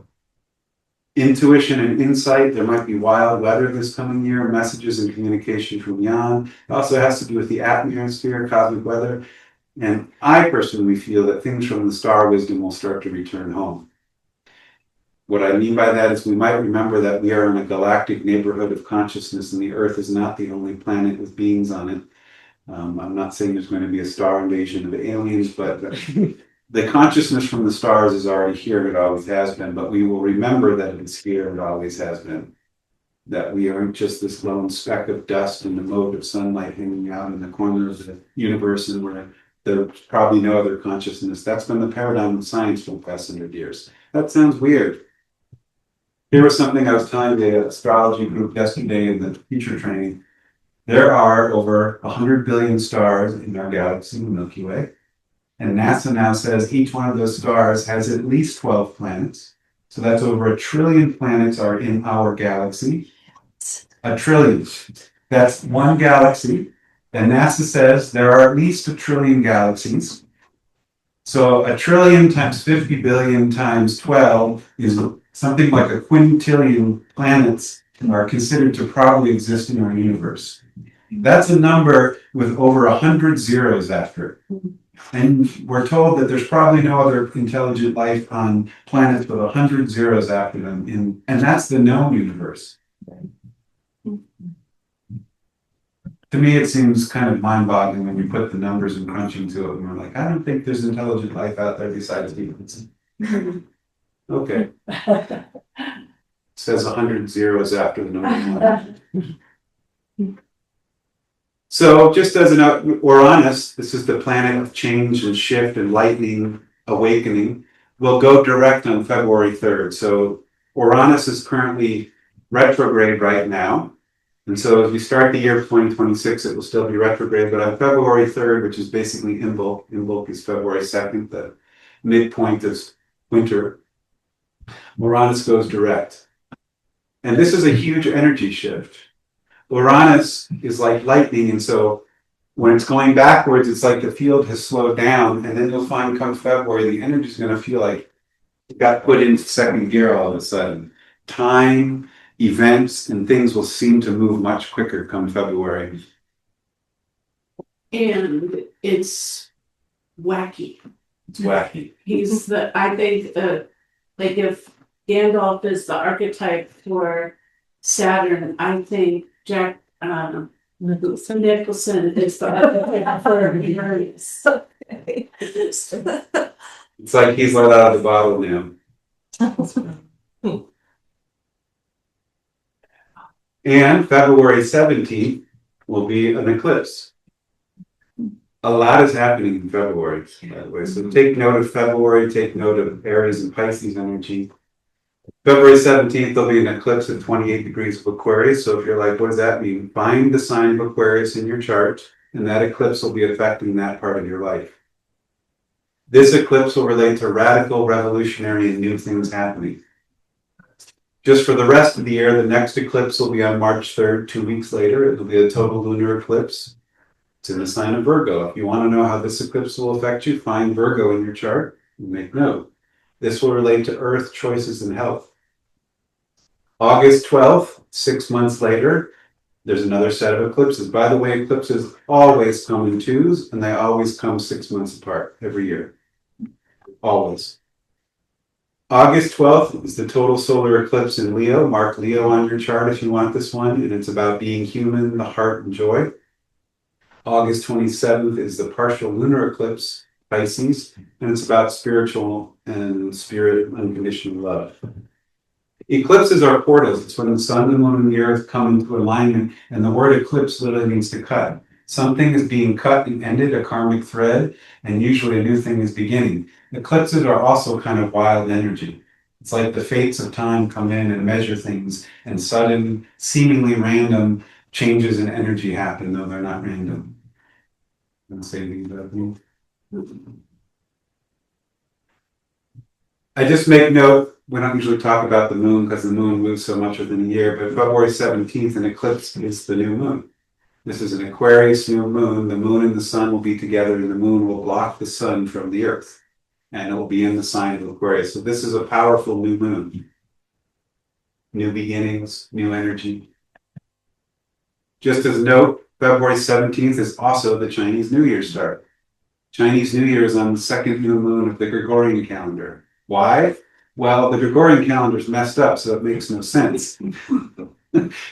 S1: Intuition and insight, there might be wild weather this coming year, messages and communication from beyond. It also has to do with the atmosphere, cosmic weather. And I personally feel that things from the star wisdom will start to return home. What I mean by that is we might remember that we are in a galactic neighborhood of consciousness and the Earth is not the only planet with beings on it. I'm not saying there's going to be a star invasion of aliens, but the consciousness from the stars is already here, it always has been, but we will remember that it's here, it always has been. That we aren't just this lone speck of dust in the mode of sunlight hanging out in the corner of the universe and where there's probably no other consciousness. That's been the paradigm of science for the past 100 years. That sounds weird. Here was something I was telling the astrology group yesterday in the teacher training. There are over 100 billion stars in our galaxy, the Milky Way. And NASA now says each one of those stars has at least 12 planets. So that's over 1 trillion planets are in our galaxy. 1 trillion. That's one galaxy. And NASA says there are at least 1 trillion galaxies. So 1 trillion times 50 billion times 12 is something like a quintillion planets are considered to probably exist in our universe. That's a number with over 100 zeros after it. And we're told that there's probably no other intelligent life on planets with 100 zeros after them. And that's the known universe. To me, it seems kind of mind-boggling when you put the numbers and crunching to it, and we're like, I don't think there's intelligent life out there besides humans. Okay. It says 100 zeros after the number 1. So just as an Uranus, this is the planet of change and shift and lightning, awakening, will go direct on February 3rd. So Uranus is currently retrograde right now. And so as we start the year 2026, it will still be retrograde, but on February 3rd, which is basically Imbolc is February 2nd, the midpoint of winter, Uranus goes direct. And this is a huge energy shift. Uranus is like lightning, and so when it's going backwards, it's like the field has slowed down, and then you'll find come February, the energy is going to feel like it got put into second gear all of a sudden. Time, events, and things will seem to move much quicker come February.
S7: And it's wacky.
S1: It's wacky.
S7: He's I think like if Gandalf is the archetype for Saturn, I think Jack Nicholson is the archetype for Uranus.
S1: It's like he's let out of the bottle now. And February 17th will be an eclipse. A lot is happening in February, by the way. So take note of February, take note of Aries and Pisces energy. February 17th, there'll be an eclipse at 28 degrees of Aquarius. So if you're like, what does that mean? Find the sign of Aquarius in your chart, and that eclipse will be affecting that part of your life. This eclipse will relate to radical, revolutionary, and new things happening. Just for the rest of the year, the next eclipse will be on March 3rd, 2 weeks later. It'll be a total lunar eclipse. It's in the sign of Virgo. If you want to know how this eclipse will affect you, find Virgo in your chart and make note. This will relate to Earth, choices, and health. August 12th, 6 months later, there's another set of eclipses. By the way, eclipses always come in twos, and they always come 6 months apart every year. Always. August 12th is the total solar eclipse in Leo. Mark Leo on your chart if you want this one, and it's about being human, the heart, and joy. August 27th is the partial lunar eclipse, Pisces, and it's about spiritual and spirit unconditional love. Eclipses are portals. It's when the sun, the moon, and the earth come into alignment, and the word eclipse literally means to cut. Something is being cut and ended, a karmic thread, and usually a new thing is beginning. Eclipses are also kind of wild energy. It's like the fates of time come in and measure things, and sudden, seemingly random changes in energy happen, though they're not random. Say anything about me. I just make note, we don't usually talk about the moon because the moon moves so much within a year, but February 17th, an eclipse is the new moon. This is an Aquarius new moon. The moon and the sun will be together, and the moon will block the sun from the earth, and it will be in the sign of Aquarius. So this is a powerful new moon. New beginnings, new energy. Just as a note, February 17th is also the Chinese New Year start. Chinese New Year is on the second new moon of the Gregorian calendar. Why? Well, the Gregorian calendar is messed up, so it makes no sense.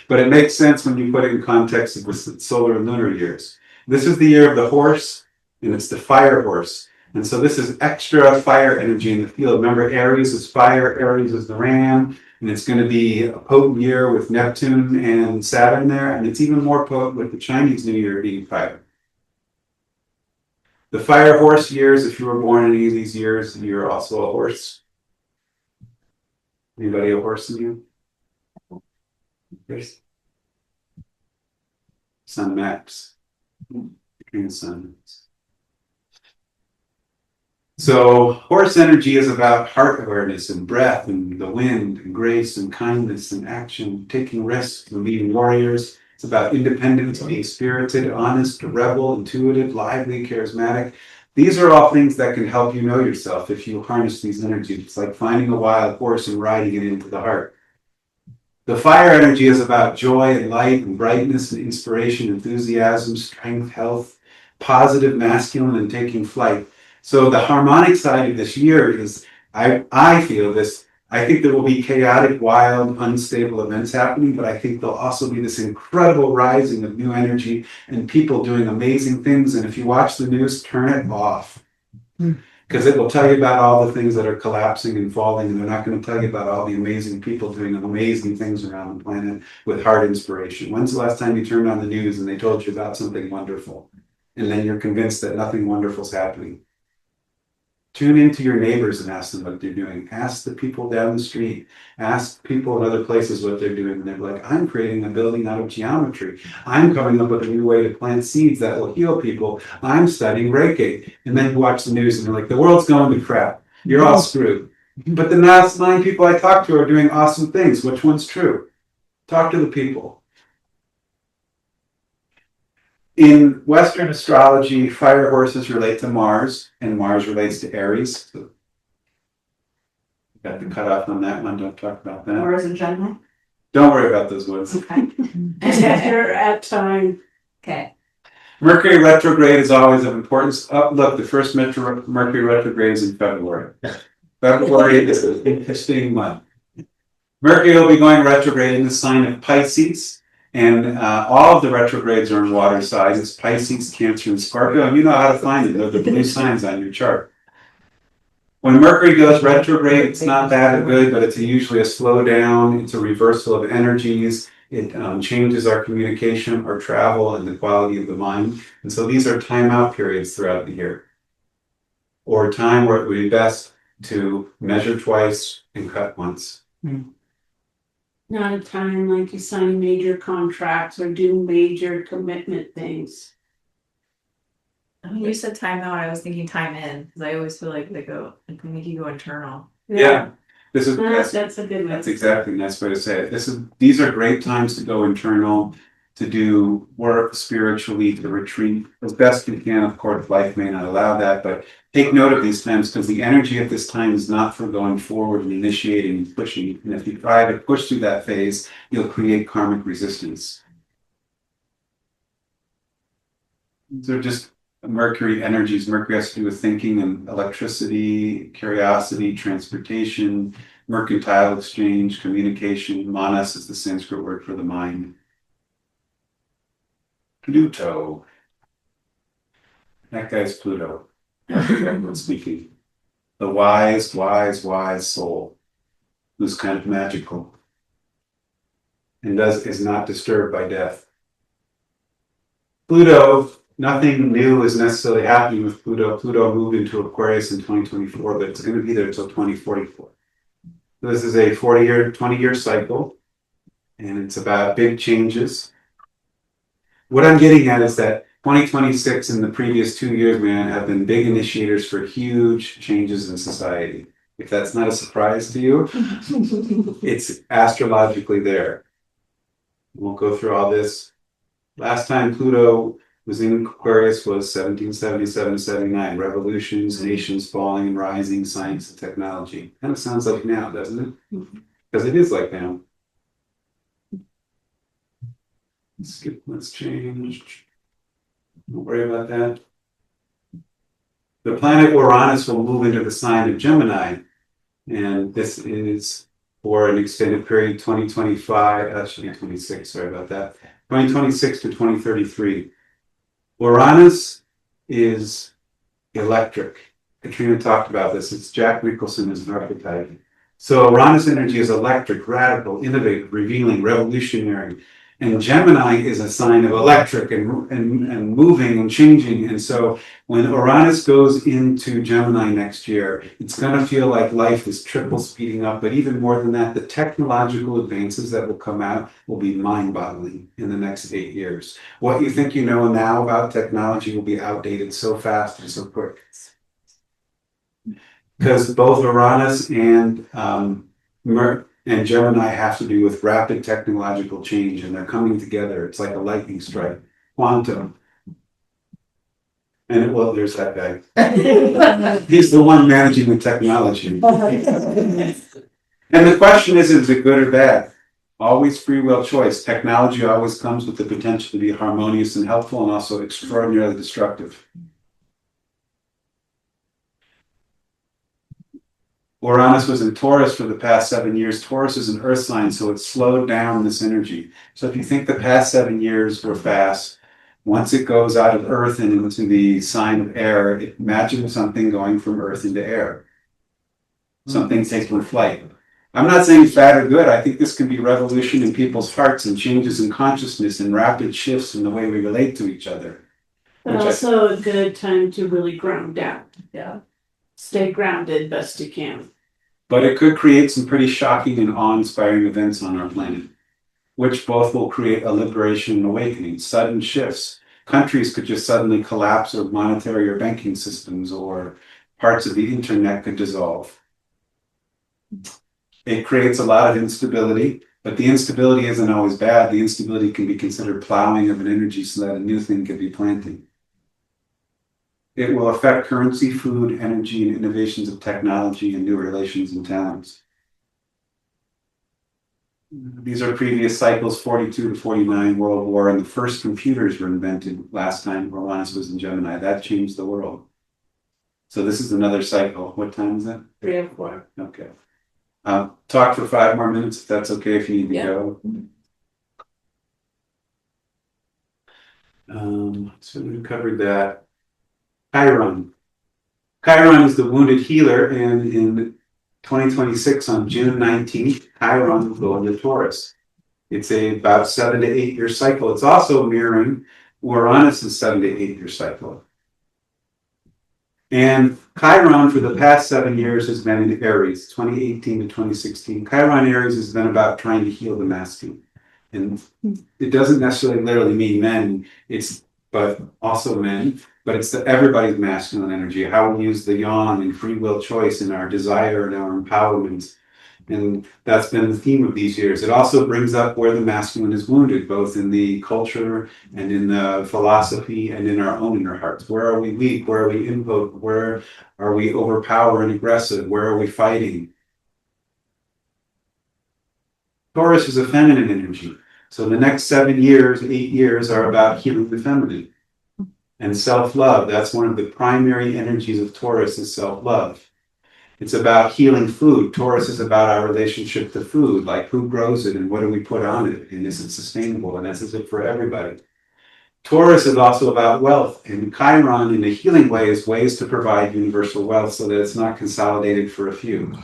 S1: But it makes sense when you put it in context of the solar and lunar years. This is the year of the horse, and it's the fire horse. And so this is extra fire energy in the field. Remember, Aries is fire, Aries is the ram, and it's going to be a potent year with Neptune and Saturn there, and it's even more potent with the Chinese New Year being fire. The fire horse years, if you were born in any of these years, you're also a horse. Anybody a horse in you? Yes. Sun maps. Sun. So horse energy is about heart awareness and breath and the wind and grace and kindness and action, taking risks and leading warriors. It's about independence, being spirited, honest, rebel, intuitive, lively, charismatic. These are all things that can help you know yourself if you harness these energies. It's like finding a wild horse and riding it into the heart. The fire energy is about joy and light and brightness and inspiration, enthusiasm, strength, health, positive, masculine, and taking flight. So the harmonic side of this year is, I feel this, I think there will be chaotic, wild, unstable events happening, but I think there'll also be this incredible rising of new energy and people doing amazing things. And if you watch the news, turn it off. Because it will tell you about all the things that are collapsing and falling, and they're not going to tell you about all the amazing people doing amazing things around the planet with heart inspiration. When's the last time you turned on the news and they told you about something wonderful? And then you're convinced that nothing wonderful is happening. Tune into your neighbors and ask them what they're doing. Ask the people down the street. Ask people in other places what they're doing. And they're like, I'm creating a building out of geometry. I'm coming up with a new way to plant seeds that will heal people. I'm studying Reiki. And then you watch the news and they're like, the world's going to crap. You're all screwed. But the last 9 people I talked to are doing awesome things. Which one's true? Talk to the people. In Western astrology, fire horses relate to Mars, and Mars relates to Aries. So got the cutoff on that one. Don't talk about that.
S2: Or is it general?
S1: Don't worry about those ones.
S2: Okay.
S7: You're at time.
S2: Okay.
S1: Mercury retrograde is always of importance. Oh, look, the first Mercury retrograde is in February. February is an interesting month. Mercury will be going retrograde in the sign of Pisces. And all of the retrogrades are in water signs. It's Pisces, Cancer, and Scorpio. And you know how to find them. They're the blue signs on your chart. When Mercury goes retrograde, it's not that good, but it's usually a slowdown. It's a reversal of energies. It changes our communication, our travel, and the quality of the mind. And so these are timeout periods throughout the year. Or a time where it would be best to measure twice and cut once.
S7: Not a time like you sign major contracts or do major commitment things.
S3: When you said time out, I was thinking time in, because I always feel like they can make you go internal.
S1: Yeah. This is,
S7: That's a good one.
S1: that's exactly a nice way to say it. These are great times to go internal, to do work spiritually, to retreat as best you can. Of course, life may not allow that, but take note of these times because the energy at this time is not for going forward and initiating and pushing. And if you try to push through that phase, you'll create karmic resistance. These are just Mercury energies. Mercury has to do with thinking and electricity, curiosity, transportation, mercantile exchange, communication. Manas is the Sanskrit word for the mind. Pluto. That guy's Pluto. Speaking. The wise, wise, wise soul, who's kind of magical and is not disturbed by death. Pluto. Nothing new is necessarily happening with Pluto. Pluto moved into Aquarius in 2024, but it's going to be there until 2044. This is a 20-year cycle, and it's about big changes. What I'm getting at is that 2026 and the previous 2 years, man, have been big initiators for huge changes in society. If that's not a surprise to you, it's astrologically there. We'll go through all this. Last time Pluto was in Aquarius was 1777 to 79. Revolutions, nations falling and rising, science and technology. Kind of sounds like now, doesn't it? Because it is like now. Let's change. Don't worry about that. The planet Uranus will move into the sign of Gemini. And this is for an extended period, 2025, that should be 26, sorry about that. 2026 to 2033. Uranus is electric. Katrina talked about this. It's Jack Nicholson as an archetype. So Uranus energy is electric, radical, innovative, revealing, revolutionary. And Gemini is a sign of electric and moving and changing. And so when Uranus goes into Gemini next year, it's going to feel like life is triple speeding up. But even more than that, the technological advances that will come out will be mind-boggling in the next 8 years. What you think you know now about technology will be outdated so fast and so quick. Because both Uranus and Gemini have to do with rapid technological change, and they're coming together. It's like a lightning strike, quantum. And well, there's that guy. He's the one managing the technology. And the question is it good or bad? Always free will choice. Technology always comes with the potential to be harmonious and helpful, and also extraordinarily destructive. Uranus was in Taurus for the past 7 years. Taurus is an earth sign, so it slowed down this energy. So if you think the past 7 years were fast, once it goes out of earth and into the sign of air, imagine something going from earth into air. Something taking flight. I'm not saying it's bad or good. I think this can be revolution in people's hearts and changes in consciousness and rapid shifts in the way we relate to each other.
S7: But also a good time to really ground down.
S3: Yeah.
S7: Stay grounded best you can.
S1: But it could create some pretty shocking and awe-inspiring events on our planet, which both will create a liberation and awakening, sudden shifts. Countries could just suddenly collapse, or monetary or banking systems, or parts of the internet could dissolve. It creates a lot of instability, but the instability isn't always bad. The instability can be considered plowing of an energy so that a new thing can be planted. It will affect currency, food, energy, and innovations of technology and new relations and talents. These are previous cycles, 42 to 49, World War, and the first computers were invented last time Uranus was in Gemini. That changed the world. So this is another cycle. What time is it?
S7: 3 and 4.
S1: Okay. Talk for 5 more minutes if that's okay, if you need to go. So we covered that. Chiron. Chiron is the wounded healer, and in 2026 on June 19th, Chiron will go into Taurus. It's about 7 to 8 year cycle. It's also mirroring Uranus' 7 to 8 year cycle. And Chiron for the past 7 years has been in Aries, 2018 to 2016. Chiron Aries has been about trying to heal the masculine. And it doesn't necessarily literally mean men, but also men, but it's everybody's masculine energy, how we use the yang and free will choice in our desire and our empowerment. And that's been the theme of these years. It also brings up where the masculine is wounded, both in the culture and in the philosophy and in our own inner hearts. Where are we weak? Where are we impotent? Where are we overpowered and aggressive? Where are we fighting? Taurus is a feminine energy. So the next 7 years, 8 years are about healing the feminine and self-love. That's one of the primary energies of Taurus is self-love. It's about healing food. Taurus is about our relationship to food, like who grows it and what do we put on it, and is it sustainable, and is it for everybody? Taurus is also about wealth, and Chiron in a healing way is ways to provide universal wealth so that it's not consolidated for a few.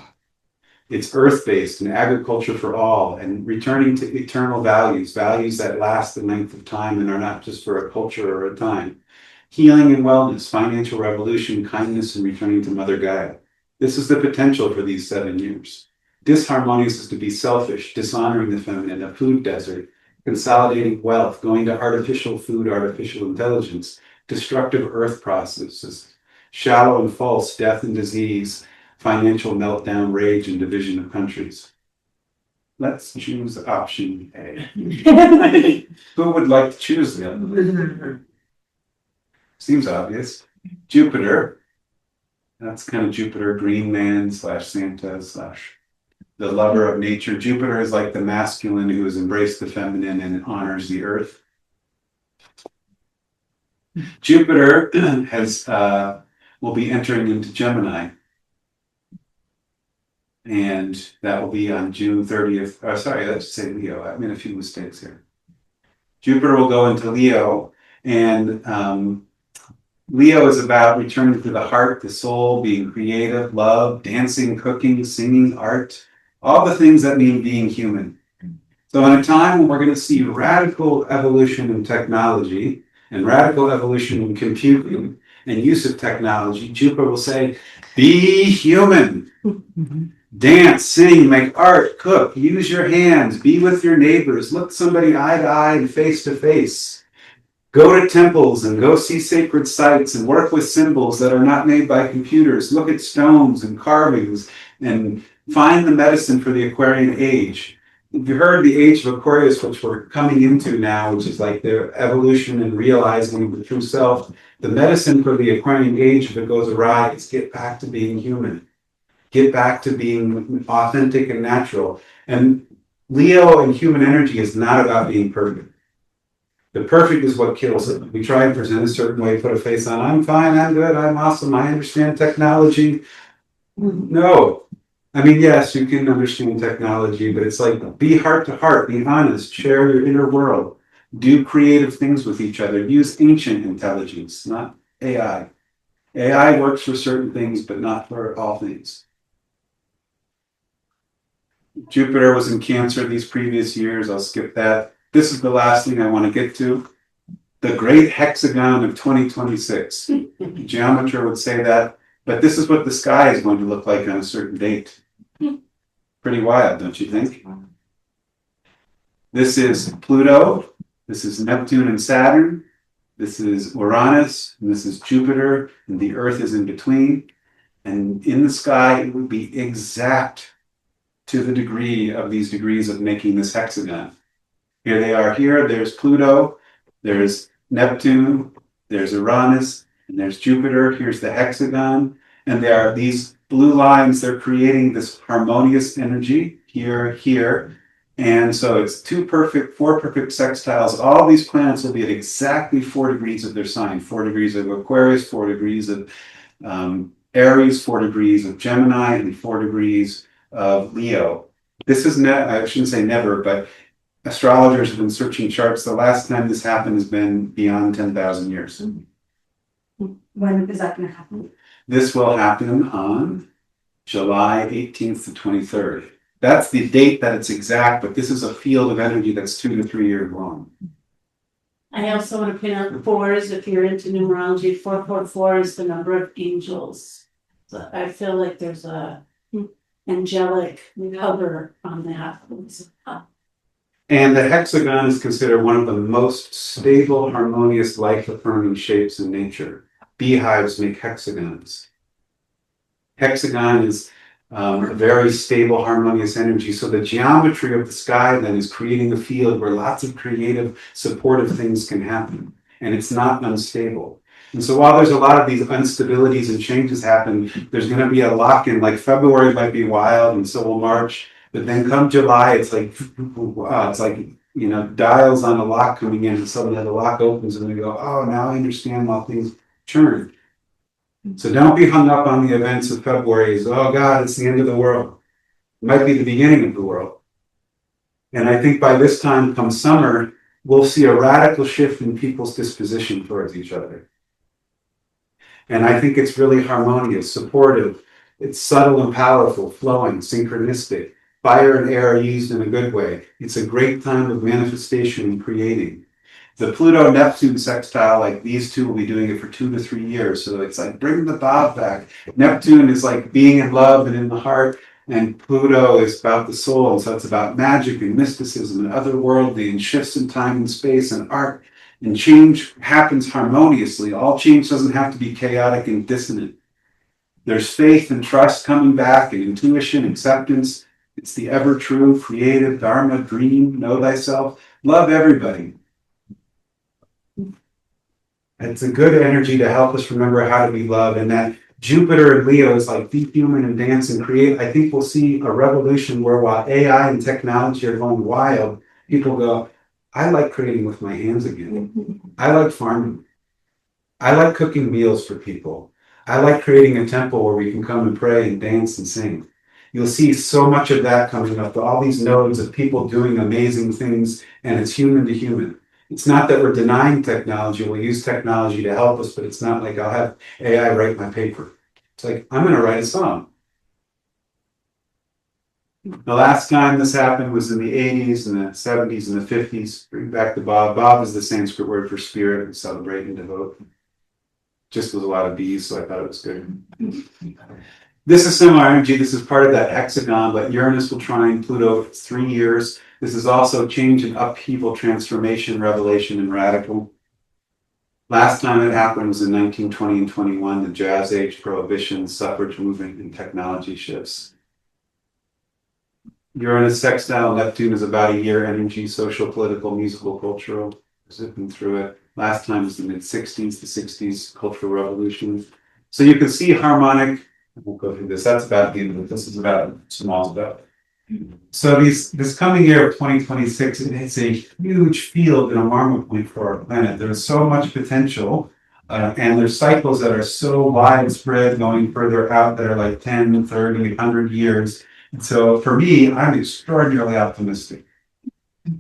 S1: It's earth-based and agriculture for all, and returning to eternal values, values that last the length of time and are not just for a culture or a time. Healing and wellness, financial revolution, kindness, and returning to Mother Gaia. This is the potential for these 7 years. Disharmonious is to be selfish, dishonoring the feminine, a food desert, consolidating wealth, going to artificial food, artificial intelligence, destructive earth processes, shallow and false, death and disease, financial meltdown, rage, and division of countries. Let's choose option A. Who would like to choose the other? Seems obvious. Jupiter. That's kind of Jupiter, green man / Santa / the lover of nature. Jupiter is like the masculine who has embraced the feminine and honors the earth. Jupiter will be entering into Gemini. And that will be on June 30th. Oh, sorry, let's say Leo. I made a few mistakes here. Jupiter will go into Leo, and Leo is about returning to the heart, the soul, being creative, love, dancing, cooking, singing, art, all the things that mean being human. So in a time when we're going to see radical evolution in technology and radical evolution in computing and use of technology, Jupiter will say, be human. Dance, sing, make art, cook, use your hands, be with your neighbors, look somebody eye to eye and face to face. Go to temples and go see sacred sites and work with symbols that are not made by computers. Look at stones and carvings and find the medicine for the Aquarian age. If you heard the age of Aquarius, which we're coming into now, which is like the evolution and realizing the true self, the medicine for the Aquarian age, if it goes awry, is get back to being human. Get back to being authentic and natural. And Leo and human energy is not about being perfect. The perfect is what kills it. We try and present a certain way, put a face on, I'm fine, I'm good, I'm awesome, I understand technology. No. I mean, yes, you can understand technology, but it's like be heart to heart, be honest, share your inner world, do creative things with each other, use ancient intelligence, not AI. AI works for certain things, but not for all things. Jupiter was in Cancer these previous years. I'll skip that. This is the last thing I want to get to. The great hexagon of 2026. Geometry would say that, but this is what the sky is going to look like on a certain date. Pretty wild, don't you think? This is Pluto. This is Neptune and Saturn. This is Uranus. And this is Jupiter. And the Earth is in between. And in the sky, it would be exact to the degree of these degrees of making this hexagon. Here they are here. There's Pluto. There's Neptune. There's Uranus. And there's Jupiter. Here's the hexagon. And there are these blue lines. They're creating this harmonious energy here, here. And so it's 4 perfect sextiles. All these planets will be at exactly 4 degrees of their sign. 4 degrees of Aquarius, 4 degrees of Aries, 4 degrees of Gemini, and 4 degrees of Leo. This is, I shouldn't say never, but astrologers have been searching charts. The last time this happened has been beyond 10,000 years.
S2: When is that going to happen?
S1: This will happen on July 18th to 23rd. That's the date that it's exact, but this is a field of energy that's 2 to 3 years long.
S7: I also want to point out fours, if you're into numerology, 444 is the number of angels. So I feel like there's a angelic cover on that.
S1: And the hexagon is considered one of the most stable, harmonious, life-affirming shapes in nature. Beehives make hexagons. Hexagon is a very stable, harmonious energy. So the geometry of the sky then is creating a field where lots of creative, supportive things can happen. And it's not unstable. And so while there's a lot of these instabilities and changes happen, there's going to be a lock-in. Like February might be wild, and so will March. But then come July, it's like, you know, dials on a lock coming in, and suddenly the lock opens, and we go, oh, now I understand why things churn. So don't be hung up on the events of February as, oh God, it's the end of the world. It might be the beginning of the world. And I think by this time, come summer, we'll see a radical shift in people's disposition towards each other. And I think it's really harmonious, supportive. It's subtle and powerful, flowing, synchronistic. Fire and air are used in a good way. It's a great time of manifestation and creating. The Pluto-Neptune sextile, like these two will be doing it for 2 to 3 years. So it's like, bring the Bob back. Neptune is like being in love and in the heart. And Pluto is about the soul. And so it's about magic and mysticism and otherworldly and shifts in time and space and art. And change happens harmoniously. All change doesn't have to be chaotic and dissonant. There's faith and trust coming back and intuition, acceptance. It's the ever true, creative, dharma, dream, know thyself. Love everybody. It's a good energy to help us remember how to be loved. And that Jupiter and Leo is like deep human and dance and create. I think we'll see a revolution where while AI and technology are going wild, people go, I like creating with my hands again. I like farming. I like cooking meals for people. I like creating a temple where we can come and pray and dance and sing. You'll see so much of that coming up, all these nodes of people doing amazing things, and it's human to human. It's not that we're denying technology. We'll use technology to help us, but it's not like I'll have AI write my paper. It's like, I'm going to write a song. The last time this happened was in the 80s and the 70s and the 50s. Bring back the Bob. Bob is the Sanskrit word for spirit and celebrate and devote. Just was a lot of bees, so I thought it was good. This is similar energy. This is part of that hexagon, but Uranus will trine Pluto for 3 years. This is also change and upheaval, transformation, revelation, and radical. Last time it happened was in 1920 and 21, the Jazz Age, Prohibition, suffrage movement, and technology shifts. Uranus sextile Neptune is about a year energy, social, political, musical, cultural, zipping through it. Last time was the mid-60s, the 60s, cultural revolution. So you can see harmonic, I won't go through this, that's about the end of it. This is about small stuff. So this coming year of 2026, it's a huge field and a marker point for our planet. There's so much potential, and there's cycles that are so widespread going further out that are like 10, 30, 100 years. And so for me, I'm extraordinarily optimistic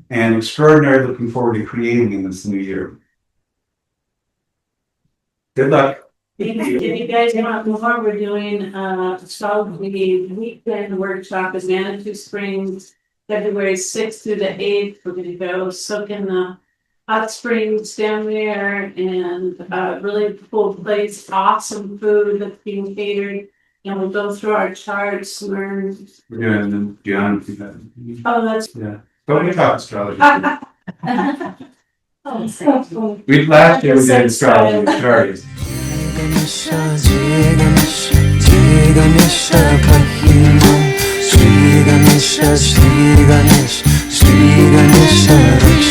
S1: and extraordinarily looking forward to creating in this new year. Good luck.
S7: If you guys want more, we're doing astrology weekend workshop in Manitou Springs, February 6th through the 8th. We're going to go soak in the hot springs down there, and really cool place, awesome food that's being catered. And we'll go through our charts, learn.
S1: We're doing geometry.
S7: Oh, that's.
S1: Yeah. But we talk astrology.
S7: Oh,
S1: We last year we did astrology.
S8: Sri Ganesha